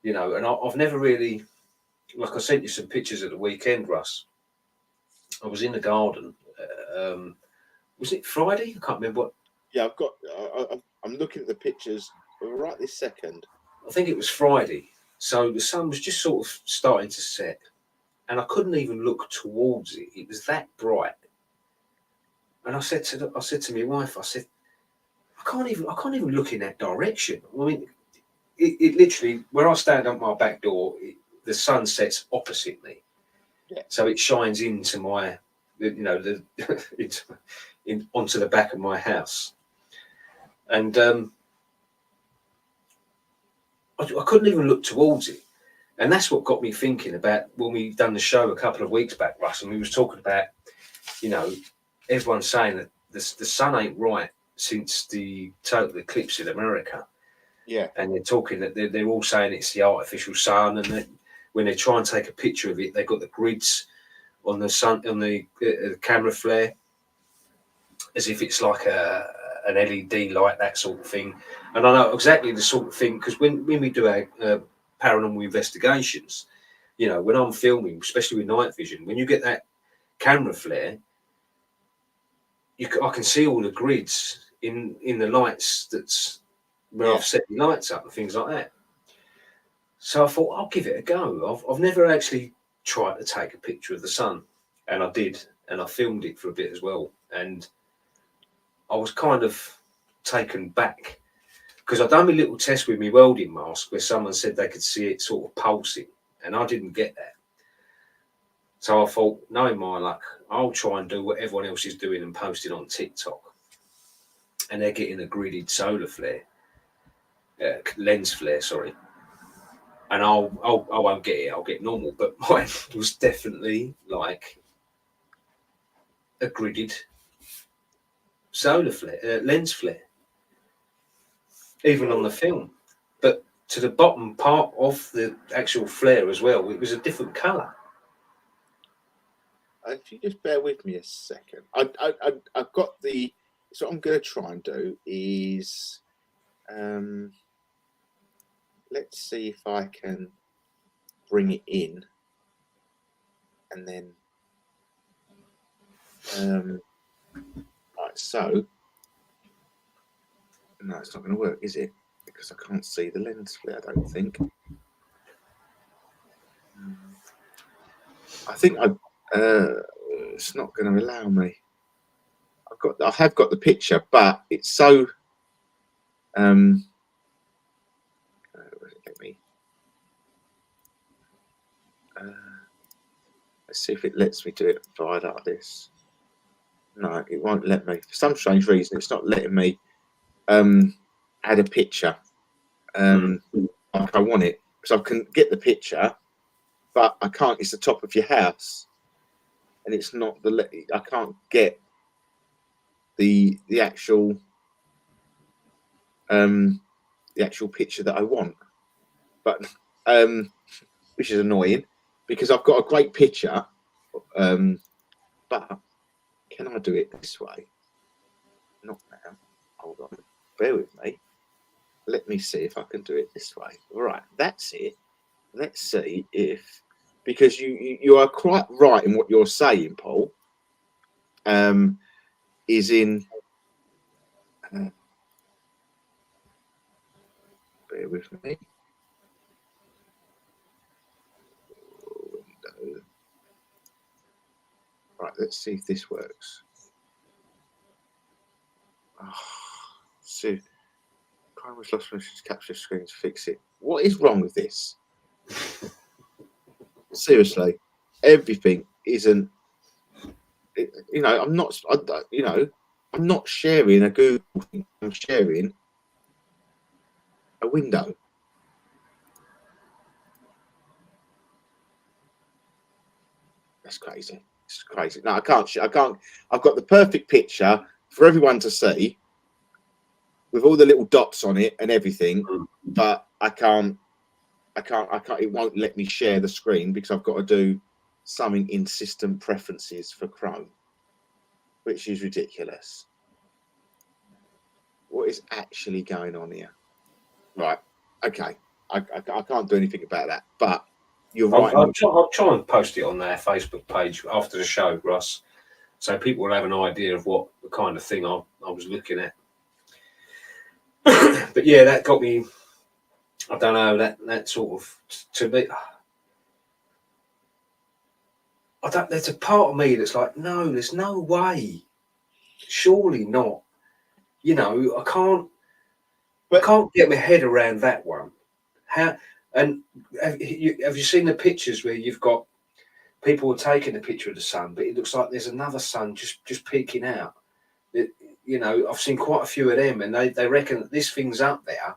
You know, and I've never really, like I sent you some pictures at the weekend, Russ. I was in the garden. Was it Friday? I can't remember what. Yeah, I'm looking at the pictures right this second. I think it was Friday. So the sun was just sort of starting to set, and I couldn't even look towards it. It was that bright. And I said to my wife, I said, I can't even look in that direction. I mean, it literally, where I stand at my back door, the sun sets opposite me. Yeah. So it shines into my, you know, onto the back of my house. And I couldn't even look towards it. And that's what got me thinking about when we done the show a couple of weeks back, Russ, and we was talking about, you know, everyone's saying that the sun ain't right since the total eclipse in America. Yeah. And they're talking that they're all saying it's the artificial sun, and that when they try and take a picture of it, they've got the grids on the sun, on the camera flare, as if it's like an LED light, that sort of thing. And I know exactly the sort of thing, because when we do our paranormal investigations, you know, when I'm filming, especially with night vision, when you get that camera flare, I can see all the grids in the lights that's where I've set the lights up and things like that. So I thought, I'll give it a go. I've never actually tried to take a picture of the sun, and I did, and I filmed it for a bit as well. And I was kind of taken back, because I'd done a little test with my welding mask where someone said they could see it sort of pulsing, and I didn't get that. So I thought, knowing my luck, I'll try and do what everyone else is doing and posting on TikTok. And they're getting a gridded solar flare, lens flare, sorry. And I won't get it, I'll get normal. But mine was definitely like a gridded solar flare, lens flare, even on the film. But to the bottom part of the actual flare as well, it was a different colour. If you just bear with me a second, I've got the. So what I'm going to try and do is, let's see if I can bring it in, and then, right. So, no, it's not going to work, is it? Because I can't see the lens flare, I don't think. I think it's not going to allow me. I have got the picture, but it's so. Let me. Let's see if it lets me do it via like this. No, it won't let me. For some strange reason, it's not letting me add a picture like I want it. So I can get the picture, but I can't. It's the top of your house, and it's not I can't get the actual picture that I want. But which is annoying, because I've got a great picture, but can I do it this way? Not now. Hold on. Bear with me. Let me see if I can do it this way. All right, that's it. Let's see if, because you are quite right in what you're saying, Paul. is in. Bear with me. Window. Right, let's see if this works. Oh, see, Prime was lost when she capture screen to fix it. What is wrong with this? Seriously, everything isn't. You know, I'm not. You know, I'm not sharing a Google thing. I'm sharing a window. That's crazy. It's crazy. No, I can't. I can't. I've got the perfect picture for everyone to see, with all the little dots on it and everything, but I can't. It won't let me share the screen because I've got to do something in system preferences for Chrome, which is ridiculous. What is actually going on here? Right. Okay. I can't do anything about that. But you're right. I'll try and post it on their Facebook page after the show, Russ, so people will have an idea of what the kind of thing I was looking at. But yeah, that got me. I don't know, that sort of, to me, there's a part of me that's like, no, there's no way, surely not. You know, I can't get my head around that one. How? And have you seen the pictures where you've got people taking a picture of the sun, but it looks like there's another sun just peeking out. You know, I've seen quite a few of them, and they reckon that this thing's up there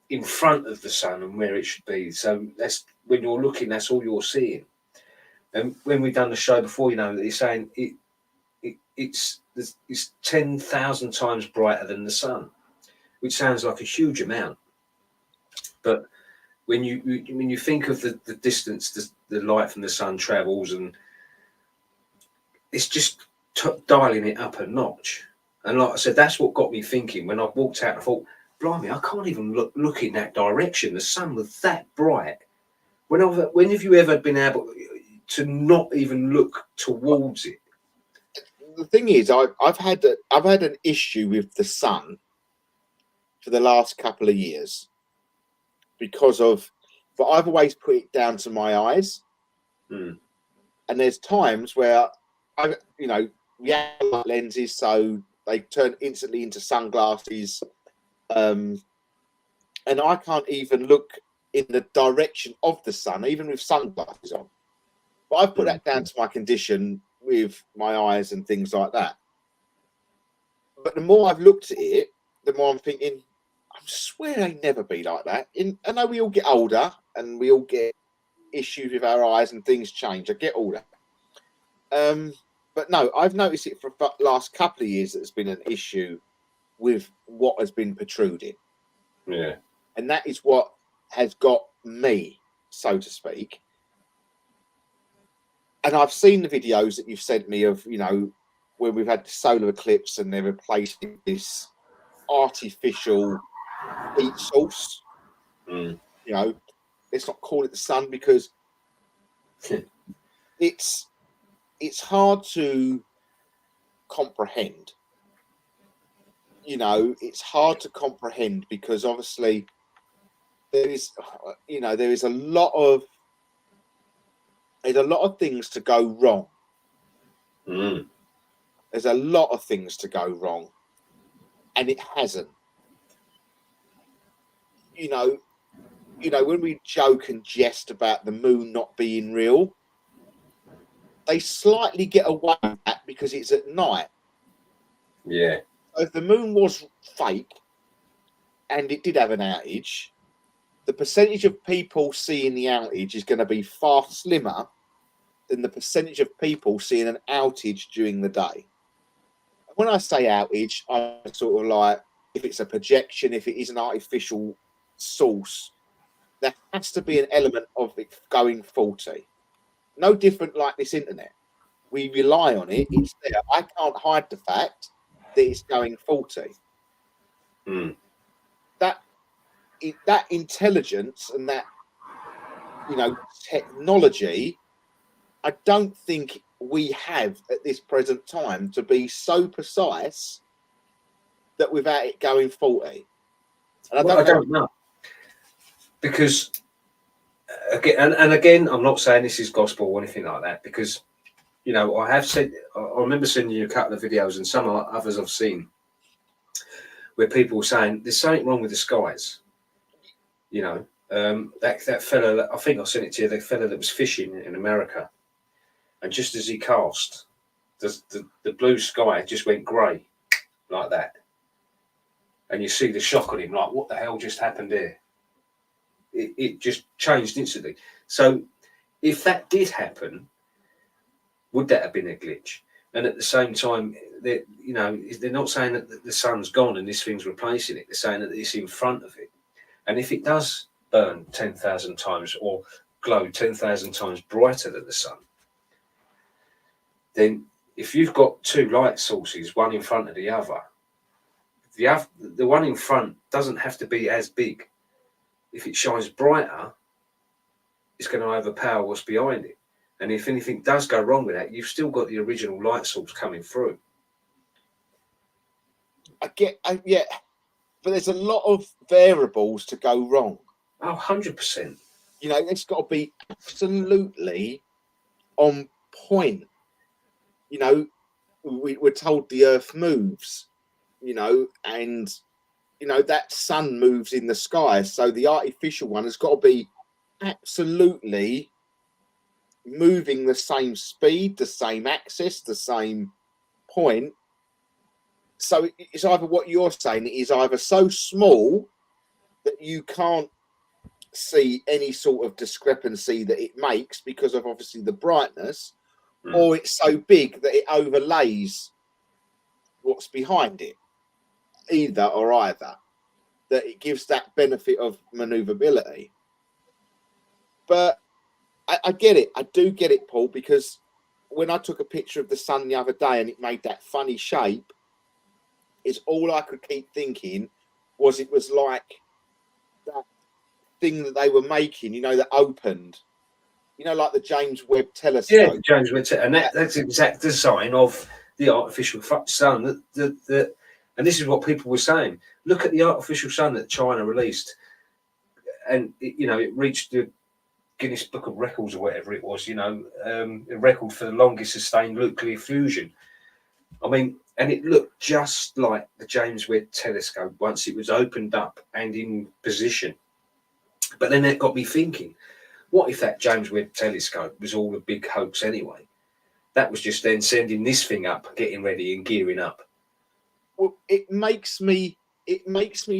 in front of the sun and where it should be. So that's when you're looking, that's all you're seeing. And when we've done the show before, you know, he's saying it's 10,000 times brighter than the sun, which sounds like a huge amount. But when you think of the distance the light from the sun travels, and it's just dialing it up a notch. And like I said, that's what got me thinking when I walked out. I thought, blimey, I can't even look in that direction. The sun was that bright. When have you ever been able to not even look towards it? The thing is, I've had an issue with the sun for the last couple of years but I've always put it down to my eyes. And there's times where we have lenses, so they turn instantly into sunglasses. And I can't even look in the direction of the sun, even with sunglasses on. But I've put that down to my condition with my eyes and things like that. But the more I've looked at it, the more I'm thinking, I swear they never be like that. I know we all get older and we all get issues with our eyes and things change. I get all that. But no, I've noticed it for the last couple of years that there's been an issue with what has been protruding. Yeah. And that is what has got me, so to speak. And I've seen the videos that you've sent me of, you know, where we've had the solar eclipse and they're replacing this artificial heat source. You know, let's not call it the sun because it's hard to comprehend. You know, it's hard to comprehend because obviously there is a lot of things to go wrong. There's a lot of things to go wrong, and it hasn't. You know, when we joke and jest about the moon not being real, they slightly get away with that because it's at night. Yeah. If the moon was fake and it did have an outage, the percentage of people seeing the outage is going to be far slimmer than the percentage of people seeing an outage during the day. When I say outage, I'm sort of like, if it's a projection, if it is an artificial source, there has to be an element of it going faulty. No different like this internet. We rely on it. It's there. I can't hide the fact that it's going faulty. That intelligence and that, you know, technology I don't think we have at this present time to be so precise that without it going 40. And I don't know. Because again, I'm not saying this is gospel or anything like that, because, you know, I remember sending you a couple of videos and some others I've seen where people were saying there's something wrong with the skies. You know, that fella, I think I sent it to you, the fella that was fishing in America, and just as he cast, the blue sky just went grey like that. And you see the shock on him, like, what the hell just happened there? It just changed instantly. So if that did happen, would that have been a glitch? And at the same time, they're not saying that the sun's gone and this thing's replacing it. They're saying that it's in front of it. And if it does burn 10,000 times or glow 10,000 times brighter than the sun, then if you've got two light sources, one in front of the other, the one in front doesn't have to be as big. If it shines brighter, it's going to overpower what's behind it. And if anything does go wrong with that, you've still got the original light source coming through. Yeah, but there's a lot of variables to go wrong. Oh, 100%. You know, it's got to be absolutely on point. You know, we're told the Earth moves, you know, and, you know, that sun moves in the sky. So the artificial one has got to be absolutely moving the same speed, the same axis, the same point. So it's either what you're saying, it is either so small that you can't see any sort of discrepancy that it makes because of obviously the brightness, or it's so big that it overlays what's behind it. Either or either, that it gives that benefit of maneuverability. But I get it. I do get it, Paul, because when I took a picture of the sun the other day and it made that funny shape, it's all I could keep thinking was it was like that thing that they were making, you know, that opened, you know, like the James Webb Telescope. Yeah, the James Webb Telescope. And that's the exact design of the artificial sun. And this is what people were saying. Look at the artificial sun that China released. And, it reached the Guinness Book of Records or whatever it was, a record for the longest sustained nuclear fusion. I mean, and it looked just like the James Webb Telescope once it was opened up and in position. But then that got me thinking, what if that James Webb Telescope was all a big hoax anyway? That was just then sending this thing up, getting ready and gearing up. Well, it makes me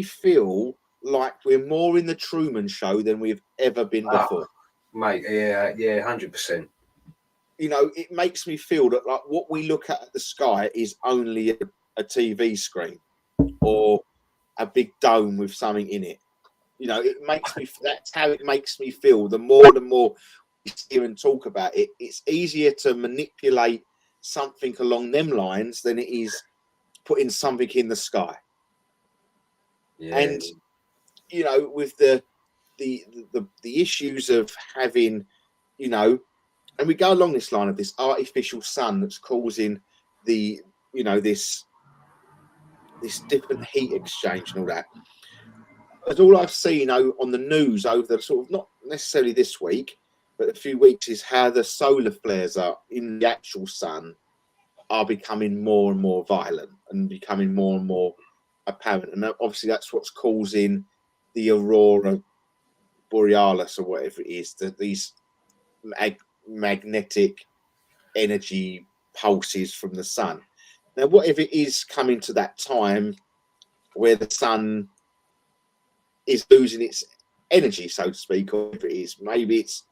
feel like we're more in the Truman Show than we've ever been before. Mate, yeah, 100%. You know, it makes me feel that like what we look at the sky is only a TV screen or a big dome with something in it. You know, it makes me. That's how it makes me feel. The more we hear and talk about it, it's easier to manipulate something along them lines than it is putting something in the sky. Yeah. And you know, with the issues of having, you know, and we go along this line of this artificial sun that's causing the, you know, this different heat exchange and all that. As all I've seen on the news over the sort of, not necessarily this week, but a few weeks, is how the solar flares are in the actual sun are becoming more and more violent and becoming more and more apparent. And obviously that's what's causing the aurora borealis or whatever it is, these magnetic energy pulses from the sun. Now, what if it is coming to that time where the sun is losing its energy, so to speak, or if it is, maybe it's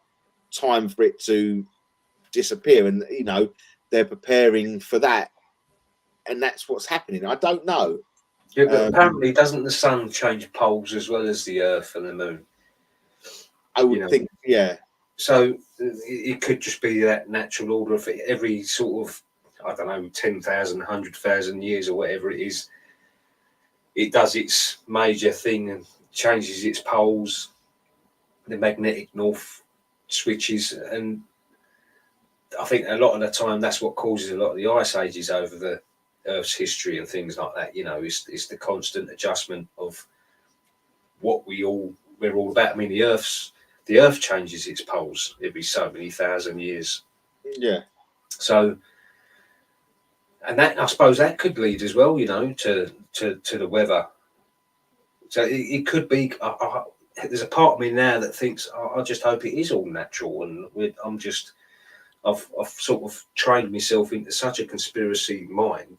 time for it to disappear, and you know they're preparing for that, and that's what's happening. I don't know. Yeah, but apparently, doesn't the sun change poles as well as the Earth and the Moon? I would think, yeah. So it could just be that natural order of every sort of, I don't know, 10,000, 100,000 years or whatever it is. It does its major thing and changes its poles, the magnetic north switches, and I think a lot of the time that's what causes a lot of the ice ages over the Earth's history and things like that. You know, it's the constant adjustment of what we're all about. I mean, the Earth changes its poles every so many thousand years. Yeah. So, and that, I suppose, that could lead as well, you know, to the weather. So it could be. There's a part of me now that thinks I just hope it is all natural, and I've sort of trained myself into such a conspiracy mind.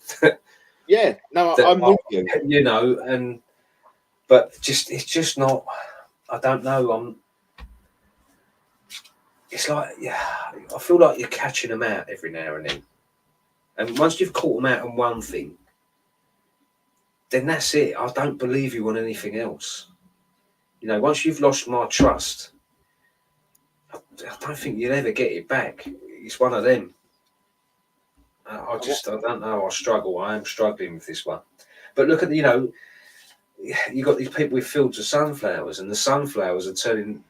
Yeah. No, that I'm with you. You know, but it's just not. I don't know. It's like, yeah, I feel like you're catching them out every now and then, and once you've caught them out on one thing, then that's it. I don't believe you on anything else. You know, once you've lost my trust, I don't think you'll ever get it back. It's one of them. I don't know. I am struggling with this one. But look at, you know, you got these people with fields of sunflowers, and the sunflowers are turning,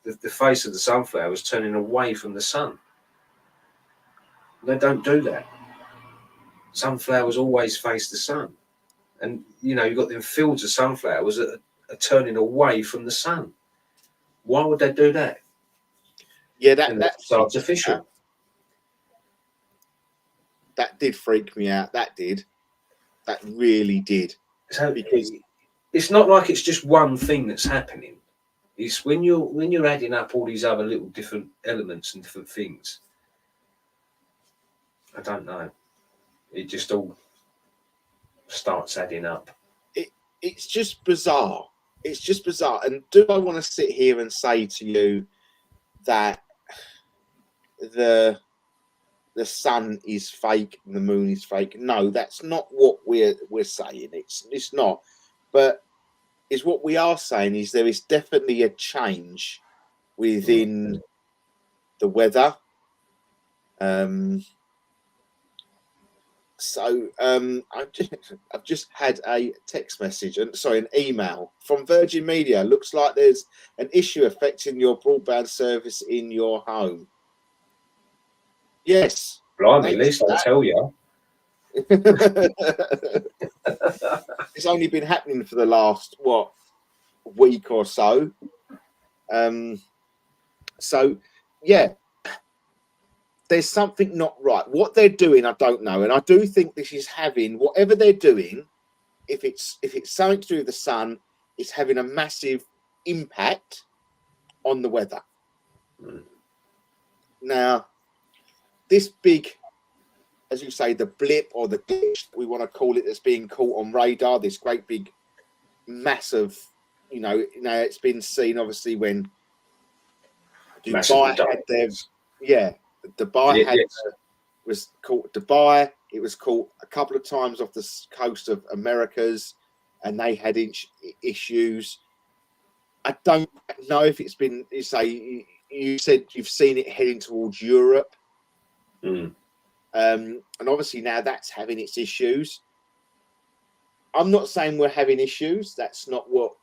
the face of the sunflower is turning away from the sun. They don't do that. Sunflowers always face the sun. And, you know, you've got them fields of sunflowers that are turning away from the sun. Why would they do that? Yeah, that's artificial. That did freak me out. That really did. So because it's not like it's just one thing that's happening. It's when you're adding up all these other little different elements and different things. I don't know. It just all starts adding up. It's just bizarre. It's just bizarre. And do I want to sit here and say to you that the sun is fake and the moon is fake? No, that's not what we're saying. It's not. But is what we are saying is there is definitely a change within the weather. So I've just had a text message an email from Virgin Media. Looks like there's an issue affecting your broadband service in your home. Yes. Blimey, at least I'll tell you. It's only been happening for the last week or so. So yeah, there's something not right. What they're doing, I don't know, and I do think this is having, whatever they're doing, if it's something to do with the sun, it's having a massive impact on the weather. Now, this big, as you say, the blip or the glitch, we want to call it, that's being caught on radar, this great big massive, it's been seen obviously when Dubai had their, Dubai was caught Dubai. It was caught a couple of times off the coast of Americas, and they had issues. I don't know if it's been, you said you've seen it heading towards Europe. And obviously now that's having its issues. I'm not saying we're having issues. That's not what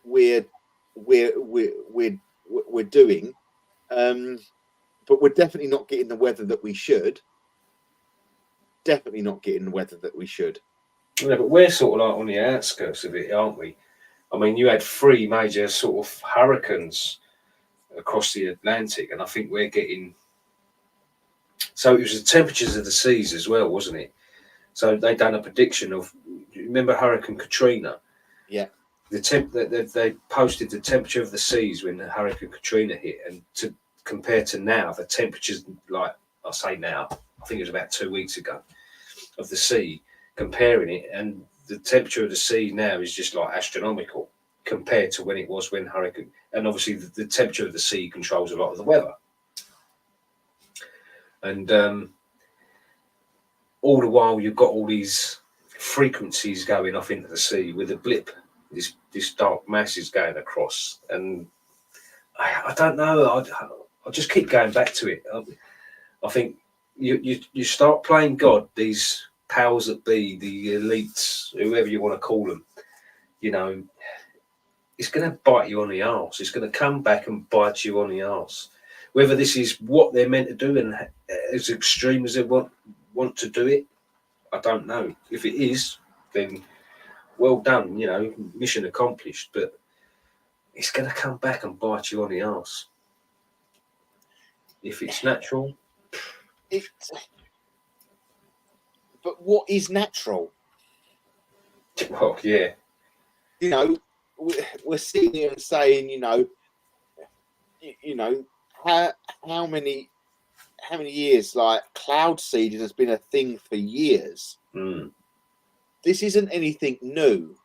we're doing. But we're definitely not getting the weather that we should. Definitely not getting the weather that we should. Yeah, but we're sort of like on the outskirts of it, aren't we? I mean, you had 3 major sort of hurricanes across the Atlantic, and I think we're getting. So it was the temperatures of the seas as well, wasn't it? So they done a prediction of. Remember Hurricane Katrina? Yeah. They posted the temperature of the seas when the Hurricane Katrina hit, and compared to now, the temperatures, like I say now, I think it was about 2 weeks ago, of the sea, comparing it, and the temperature of the sea now is just like astronomical compared to when it was when Hurricane, and obviously the temperature of the sea controls a lot of the weather. And all the while you've got all these frequencies going off into the sea with a blip, this dark mass is going across, and I don't know, I just keep going back to it. I think you start playing God, these powers that be, the elites, whoever you want to call them, it's going to bite you on the arse. It's going to come back and bite you on the arse. Whether this is what they're meant to do and as extreme as they want to do it, I don't know. If it is, then well done, you know, mission accomplished. But it's going to come back and bite you on the arse. If it's natural. But what is natural? Well, yeah. You know, we're sitting here and saying, you know, how many years, like cloud seeding has been a thing for years. Mm. This isn't anything new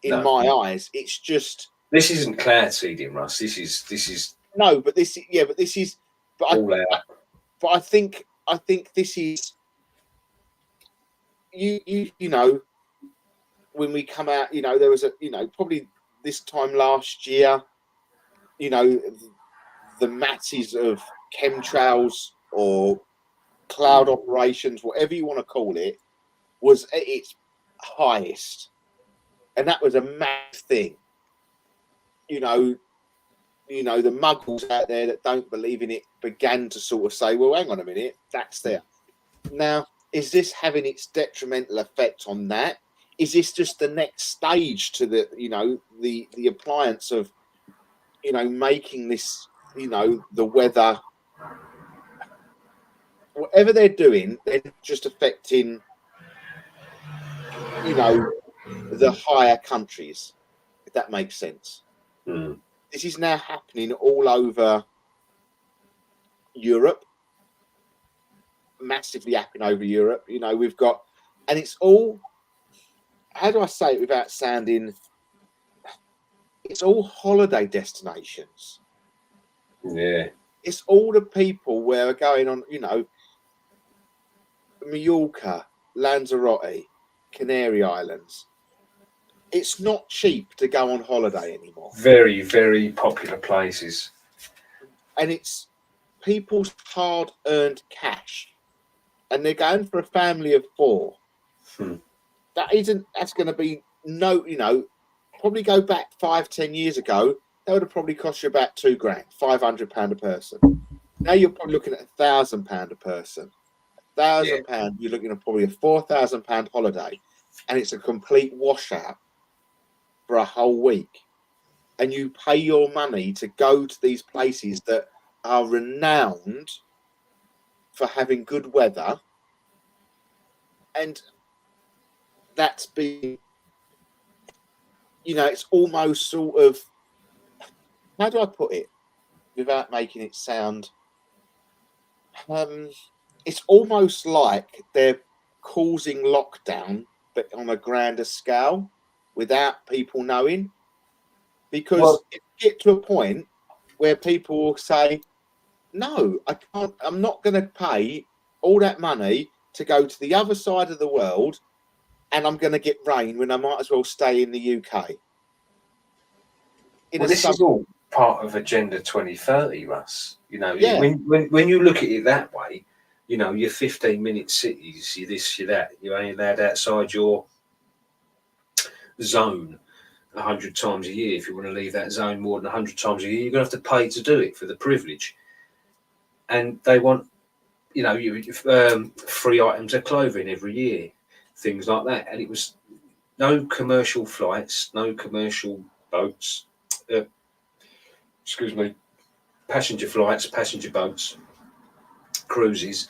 in my eyes. It's just, this isn't cloud seeding, Russ. This is no, but this, yeah, but this is, but all out. But I think this is, you know, when we come out, you know, there was a, you know, probably this time last year, you know, the masses of chemtrails or cloud operations, whatever you want to call it, was at its highest. And that was a mad thing. You know, the muggles out there that don't believe in it began to sort of say, well, hang on a minute, that's there. Now, is this having its detrimental effect on that? Is this just the next stage to the, you know, the appliance of, you know, making this, you know, the weather, whatever they're doing, they're just affecting, you know, the higher countries, if that makes sense. Mm. This is now happening all over Europe, massively happening over Europe. You know, we've got, and it's all, how do I say it without sounding, it's all holiday destinations. Yeah. It's all the people where are going on, you know, Mallorca, Lanzarote, Canary Islands. It's not cheap to go on holiday anymore. Very, very popular places. And it's people's hard-earned cash. And they're going for a family of 4. That's going to be no, you know, probably go back 5-10 years ago, that would have probably cost you about £2,000, £500 a person. Now you're probably looking at £1,000 a person. £1,000, you're looking at probably a £4,000 holiday, and it's a complete washout for a whole week. And you pay your money to go to these places that are renowned for having good weather, and that's been, you know, it's almost sort of, how do I put it without making it sound, it's almost like they're causing lockdown, but on a grander scale without people knowing, because it get to a point where people will say, no, I can't, I'm not going to pay all that money to go to the other side of the world, and I'm going to get rain when I might as well stay in the UK. This is all part of Agenda 2030, Russ. You know, Yeah. when you look at it that way, you know, your 15-minute cities, you this, you that, you ain't allowed outside your zone 100 times a year. If you want to leave that zone more than 100 times a year, you're going to have to pay to do it for the privilege. And they want, you know, free items of clothing every year, things like that. And it was no commercial flights, no commercial boats, passenger flights, passenger boats, cruises.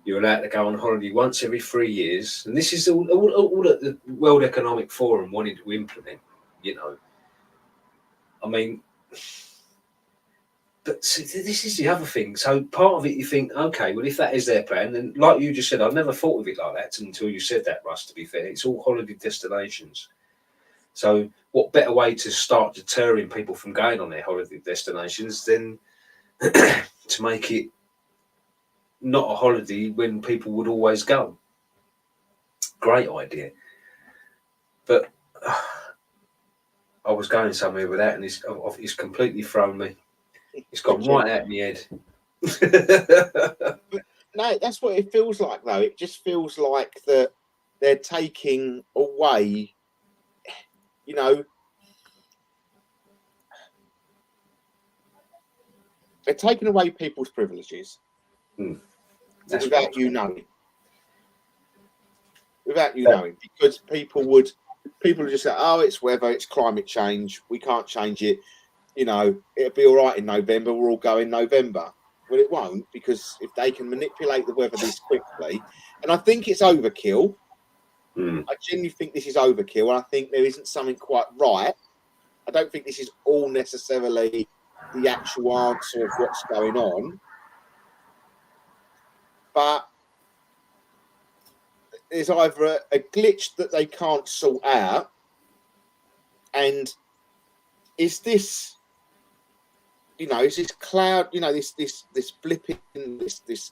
You're allowed to go on holiday once every 3 years. And this is all that the World Economic Forum wanted to implement, you know. I mean, but see, this is the other thing. So part of it, you think, okay, well, if that is their plan, then like you just said, I never thought of it like that until you said that, Russ, to be fair. It's all holiday destinations. So what better way to start deterring people from going on their holiday destinations than to make it not a holiday when people would always go? Great idea. But I was going somewhere with that, and it's completely thrown me. It's gone right out of my head. No, that's what it feels like, though. It just feels like that they're taking away, you know, They're taking away people's privileges That's without right. you knowing. Without you knowing, because people would just say, "Oh, it's weather, it's climate change. We can't change it. You know, it'll be all right in November. We're all going November." Well, it won't, because if they can manipulate the weather this quickly, and I think it's overkill. I genuinely think this is overkill, and I think there isn't something quite right. I don't think this is all necessarily the actual answer of what's going on, but there's either a glitch that they can't sort out, and is this, you know, is this cloud, you know, this blipping, this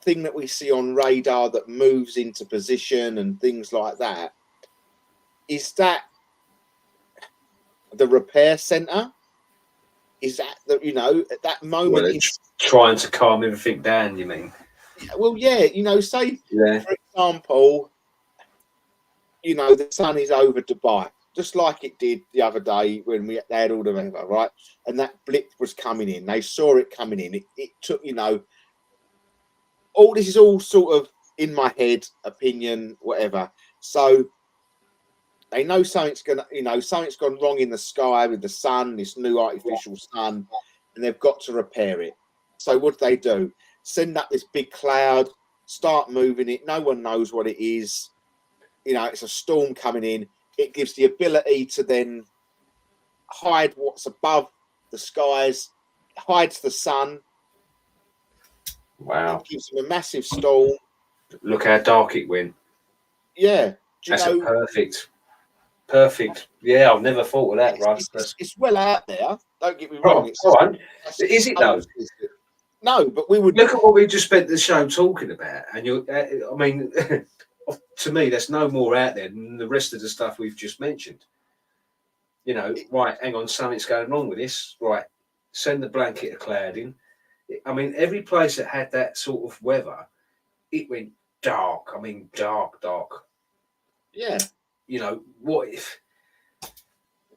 thing that we see on radar that moves into position and things like that, is that the repair center? Is that the, you know, at that moment, Well, it's trying to calm everything down, you mean? well, yeah, you know, say, Yeah. for example, you know, the sun is over Dubai, just like it did the other day when they had all the weather, right? And that blip was coming in. They saw it coming in. It took, you know, all this is all sort of in my head, opinion, whatever. So they know something's gonna, you know, something's gone wrong in the sky with the sun, this new artificial sun, and they've got to repair it. So what do? Send up this big cloud, start moving it. No one knows what it is. You know, it's a storm coming in. It gives the ability to then hide what's above the skies, hides the sun. Wow. It gives them a massive storm. Look how dark it went. Yeah. Do you That's know, a perfect. Yeah, I've never thought of that, Russ. it's well out there. Don't get me wrong. Go on. Is it though? No, but we would Look at what we just spent the show talking about, and you're. I mean, to me, that's no more out there than the rest of the stuff we've just mentioned. You know, right? Hang on, something's going wrong with this. Right, send the blanket of cloud in. I mean, every place that had that sort of weather, it went dark. I mean, dark. Yeah. You know, what if,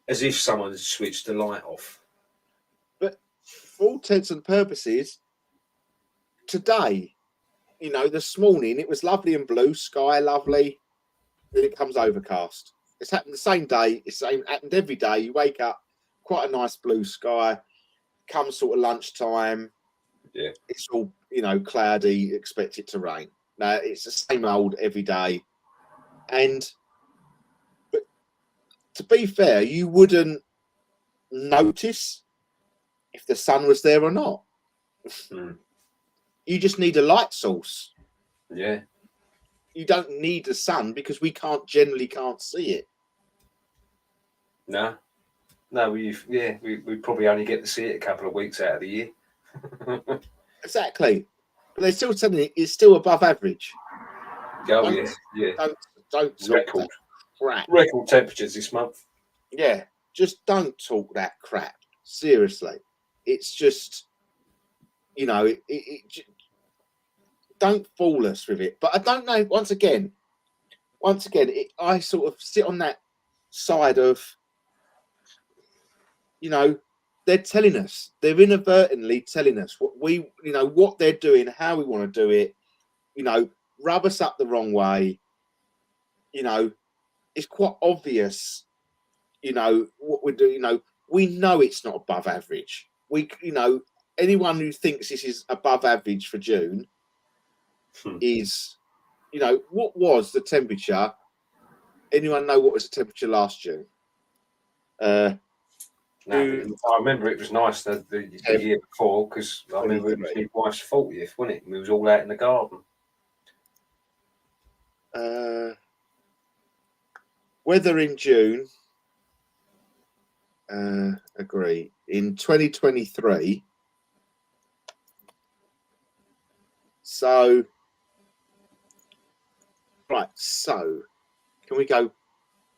as if someone had switched the light off. But for all intents and purposes, today, you know, this morning, it was lovely and blue, sky lovely, then it comes overcast. It's happened the same day. It's happened every day. You wake up, quite a nice blue sky, comes sort of lunchtime. Yeah. It's all, you know, cloudy, expect it to rain. No, it's the same old every day. But to be fair, you wouldn't notice if the sun was there or not. You just need a light source. Yeah. You don't need the sun because we generally can't see it. No, we probably only get to see it a couple of weeks out of the year. Exactly. But they're still telling you it's still above average. Oh, yeah. Don't talk Record. that crap. Record temperatures this month. Yeah, just don't talk that crap. Seriously. It's just, you know, don't fool us with it. But I don't know, once again, I sort of sit on that side of, you know, they're telling us, they're inadvertently telling us what we, you know, what they're doing, how we want to do it, you know, rub us up the wrong way. You know, it's quite obvious, you know, what we're doing. You know, we know it's not above average. You know, anyone who thinks this is above average for June is, you know, what was the temperature? Anyone know what was the temperature last June? No, I remember it was nice the year before, because I remember it was my wife's 40th, wasn't it? And we was all out in the garden. Weather in June, agree. In 2023, so, right, so, can we go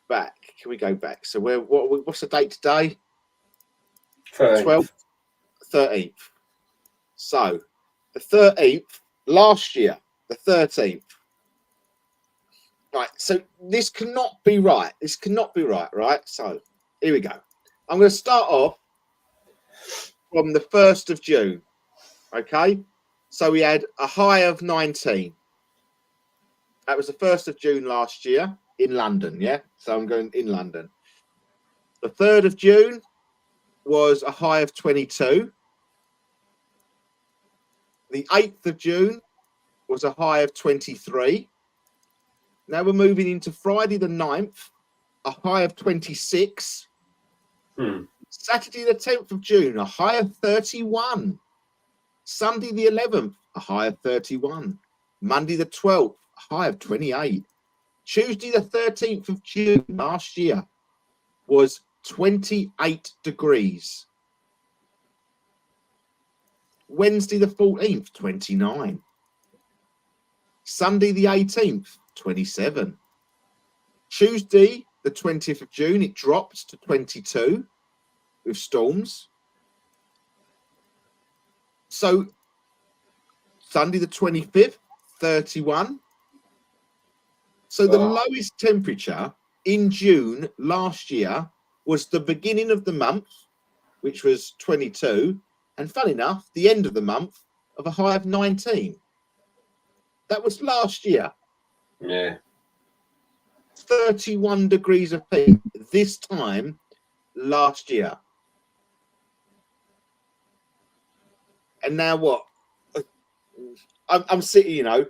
back? So what's the date today? 12th, 13th. So, the 13th, last year, the 13th. Right, so this cannot be right. Right? So, here we go. I'm going to start off from the 1st of June. Okay, so we had a high of 19. That was the 1st of June last year in London. Yeah, so I'm going in London. The 3rd of June was a high of 22. The 8th of June was a high of 23. Now we're moving into Friday the 9th, a high of 26. Saturday the 10th of June, a high of 31. Sunday the 11th, a high of 31. Monday the 12th, a high of 28. Tuesday the 13th of June last year was 28 degrees. Wednesday the 14th, 29. Sunday the 18th, 27. Tuesday the 20th of June, it dropped to 22 with storms. So Sunday the 25th, 31. So the lowest temperature in June last year was the beginning of the month, which was 22, and fun enough, the end of the month of a high of 19. That was last year. Yeah. 31 degrees of heat this time last year. And now what? I'm sitting, you know,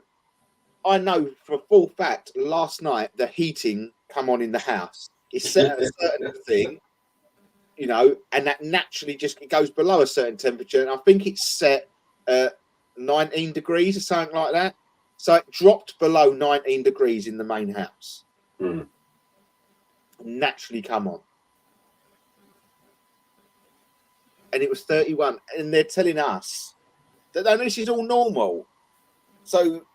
I know for a full fact last night the heating come on in the house. It's set at a certain thing, you know, and that naturally just it goes below a certain temperature. And I think it's set at 19 degrees or something like that. So it dropped below 19 degrees in the main house. Naturally come on. And it was 31. And they're telling us that this is all normal. So,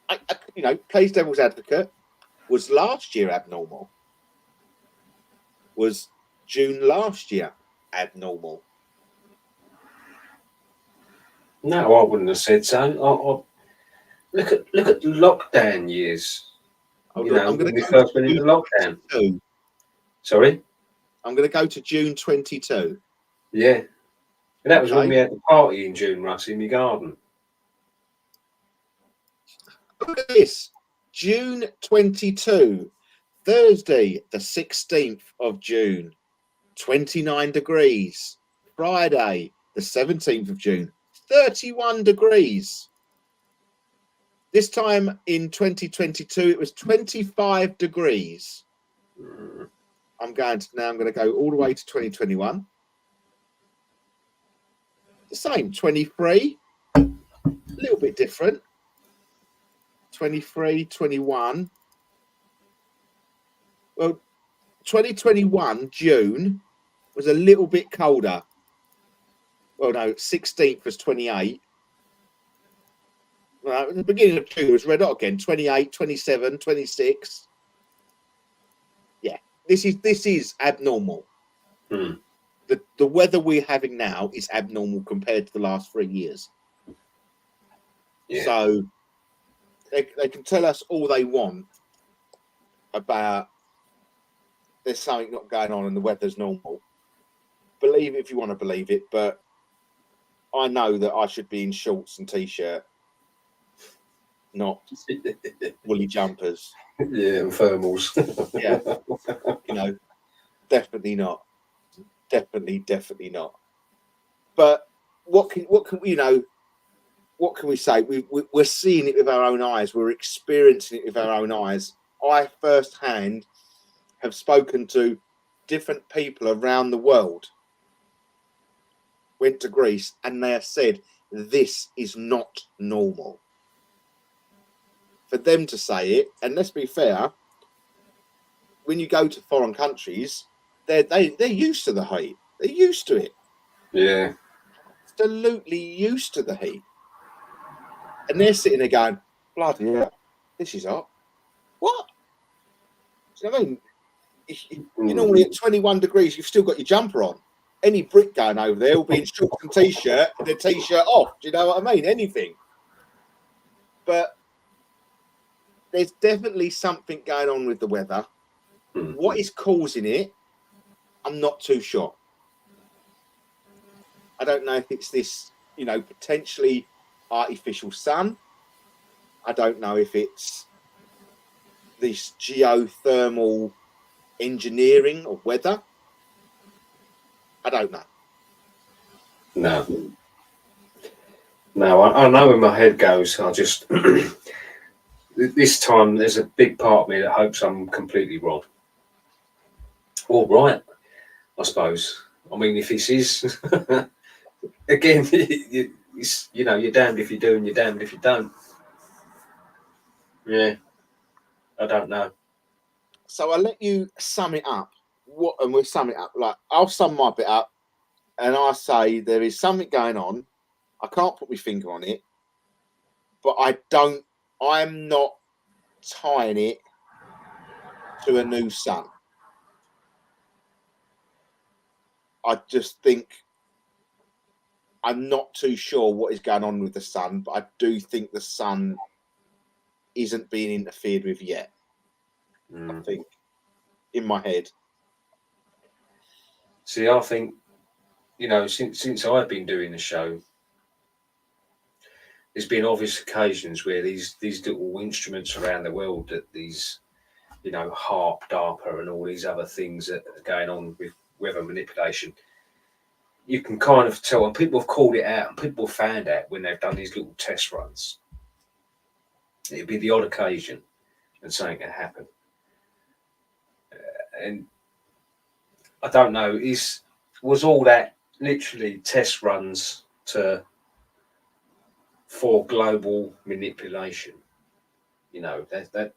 I you know, plays devil's advocate. Was last year abnormal? Was June last year abnormal? No, I wouldn't have said so. Look at the lockdown years. I'm When going we to first went into lockdown. 22. Sorry? I'm going to go to June 22. Yeah. And that was when Okay. we had the party in June, Russ, in my garden. Look at this. June 22. Thursday, the 16th of June. 29 degrees. Friday, the 17th of June. 31 degrees. This time in 2022, it was 25 degrees. I'm going to go all the way to 2021. The same, 23, a little bit different. 23, 21. Well, 2021, June, was a little bit colder. Well, no, 16th was 28. Well, at the beginning of June, it was red hot again, 28, 27, 26. Yeah, this is abnormal. The weather we're having now is abnormal compared to the last 3 years. Yeah. So they can tell us all they want about there's something not going on and the weather's normal. Believe it if you want to believe it, but I know that I should be in shorts and t-shirt, not woolly jumpers. Yeah, and thermals. Yeah, you know, definitely not. Definitely not. But what can we, you know? What can we say? We're seeing it with our own eyes. We're experiencing it with our own eyes. I firsthand have spoken to different people around the world. Went to Greece and they have said this is not normal. For them to say it, and let's be fair, when you go to foreign countries, they're used to the heat. They're used to it. Yeah. Absolutely used to the heat. And they're sitting there going, bloody hell, this is hot. What? Do you know what I mean? You're normally at 21 degrees, you've still got your jumper on. Any Brit going over there will be in shorts and t-shirt, and their t-shirt off. Do you know what I mean? Anything. But there's definitely something going on with the weather. What is causing it? I'm not too sure. I don't know if it's this potentially artificial sun. I don't know if it's this geothermal engineering of weather. I don't know. No, I know where my head goes. I just this time there's a big part of me that hopes I'm completely wrong. All right, I suppose. I mean, if this is again, you're damned if you do and you're damned if you don't. Yeah, I don't know. So I'll let you sum it up. And we'll sum it up. Like, I'll sum my bit up, and I say there is something going on. I can't put my finger on it, but I'm not tying it to a new sun. I just think I'm not too sure what is going on with the sun, but I do think the sun isn't being interfered with yet. I think, in my head. See, I think, since I've been doing the show, there's been obvious occasions where these little instruments around the world that these, HAARP, DARPA, and all these other things that are going on with weather manipulation, you can kind of tell, and people have called it out, and people have found out when they've done these little test runs. It'd be the odd occasion, and something can happen. And I don't know, was all that literally test runs for global manipulation? That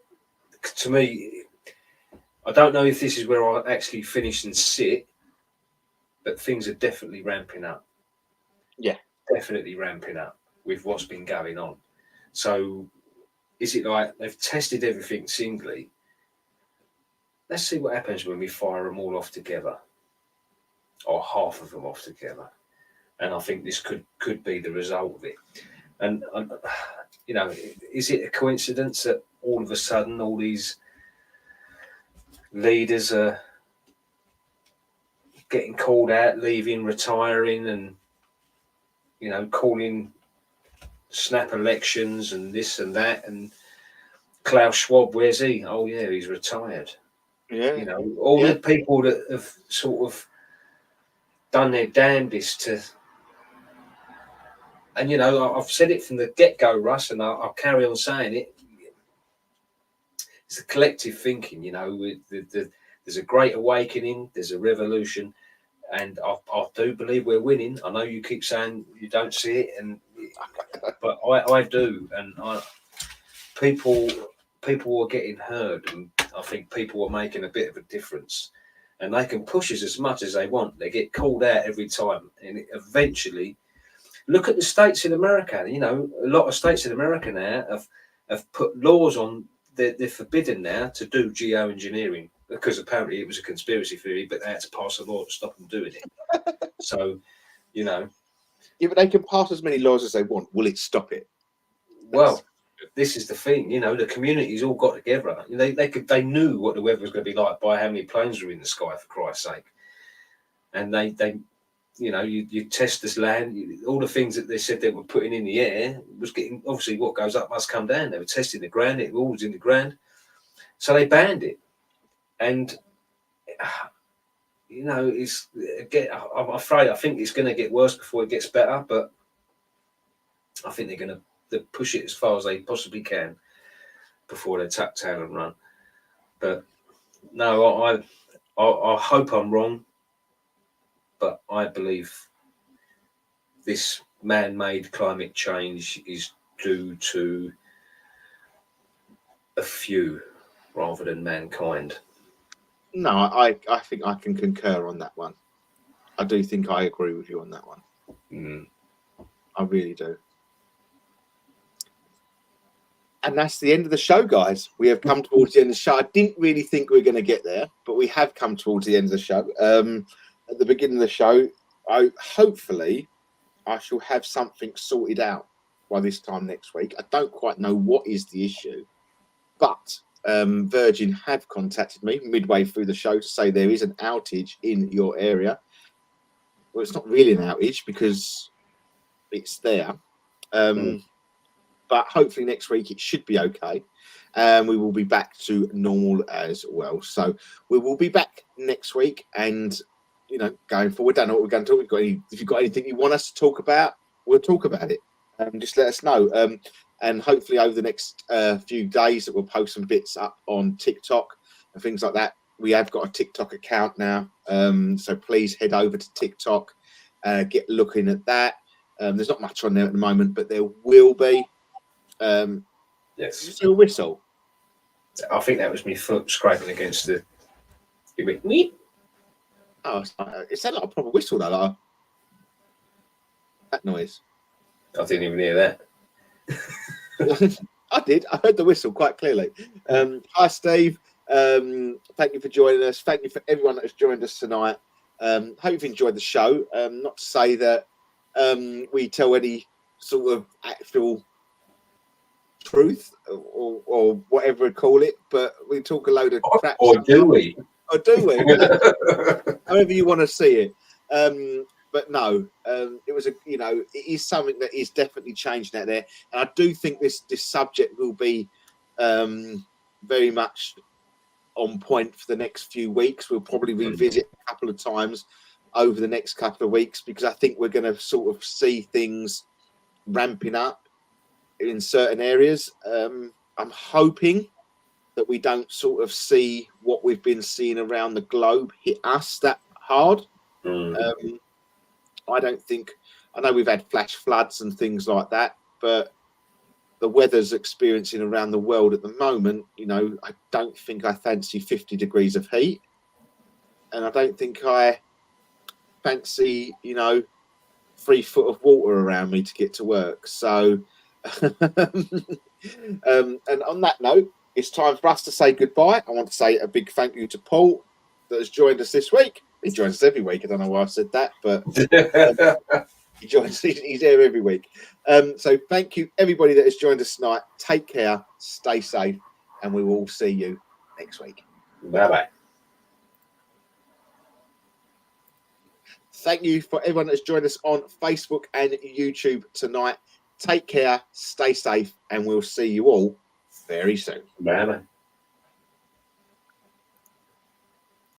to me, I don't know if this is where I actually finish and sit, but things are definitely ramping up. Yeah, definitely ramping up with what's been going on. So is it like they've tested everything singly? Let's see what happens when we fire them all off together, or half of them off together. And I think this could be the result of it. And, is it a coincidence that all of a sudden all these leaders are getting called out, leaving, retiring, and, calling snap elections and this and that? And Klaus Schwab, where's he? Oh, yeah, he's retired. Yeah. The people that have sort of done their damnedest to, and I've said it from the get-go, Russ, and I'll carry on saying it. It's the collective thinking, there's a great awakening, there's a revolution, and I do believe we're winning. I know you keep saying you don't see it, but I do, and people are getting heard, and I think people are making a bit of a difference, and they can push us as much as they want. They get called out every time, and eventually, look at the states in America. A lot of states in America now have put laws on. They're forbidden now to do geoengineering because apparently it was a conspiracy theory, but they had to pass a law to stop them doing it. So, Yeah, but they can pass as many laws as they want. Will it stop it? Well, this is the thing. The communities all got together. They knew what the weather was going to be like by how many planes were in the sky, for Christ's sake. And they you test this land. All the things that they said they were putting in the air was getting, obviously what goes up must come down. They were testing the ground. It all was in the ground. So they banned it. And, it's again, I'm afraid I think it's going to get worse before it gets better, but I think they're going to push it as far as they possibly can before they tuck tail and run. But no, I hope I'm wrong, but I believe this man-made climate change is due to a few rather than mankind. No, I think I can concur on that one. I do think I agree with you on that one. I really do. And that's the end of the show, guys. We have come towards the end of the show. I didn't really think we were going to get there, but we have come towards the end of the show. At the beginning of the show, hopefully I shall have something sorted out by this time next week. I don't quite know what is the issue, but Virgin have contacted me midway through the show to say there is an outage in your area. Well, it's not really an outage because it's there. But hopefully next week it should be okay. We will be back to normal as well. So we will be back next week, and going forward, don't know what we're going to talk. If you've got anything you want us to talk about, we'll talk about it. Just let us know. And hopefully over the next few days that we'll post some bits up on TikTok and things like that. We have got a TikTok account now, so please head over to TikTok, get looking at that. There's not much on there at the moment, but there will be. Yes. Did you see a whistle? I think that was my foot scraping against the. It went, "Meep." Oh, it sounded like a proper whistle though. Like that noise. I didn't even hear that. I did. I heard the whistle quite clearly. Hi, Steve. Thank you for joining us. Thank you for everyone that has joined us tonight. Hope you've enjoyed the show. Not to say that we tell any sort of actual truth or whatever we call it, but we talk a load of crap. Or do we? Or do we? However you want to see it. But no, it was it is something that is definitely changing out there, and I do think this subject will be very much on point for the next few weeks. We'll probably revisit a couple of times over the next couple of weeks, because I think we're going to sort of see things ramping up in certain areas. I'm hoping that we don't sort of see what we've been seeing around the globe hit us that hard. I don't think, I know we've had flash floods and things like that, but the weather's experiencing around the world at the moment, I don't think I fancy 50 degrees of heat. And I don't think I fancy, 3 foot of water around me to get to work. So, and on that note, it's time for us to say goodbye. I want to say a big thank you to Paul that has joined us this week. He joins us every week. I don't know why I said that, but he joins. He's here every week. So thank you, everybody that has joined us tonight. Take care, stay safe, and we will see you next week. Bye-bye. Thank you for everyone that's joined us on Facebook and YouTube tonight. Take care, stay safe, and we'll see you all very soon. Bye-bye.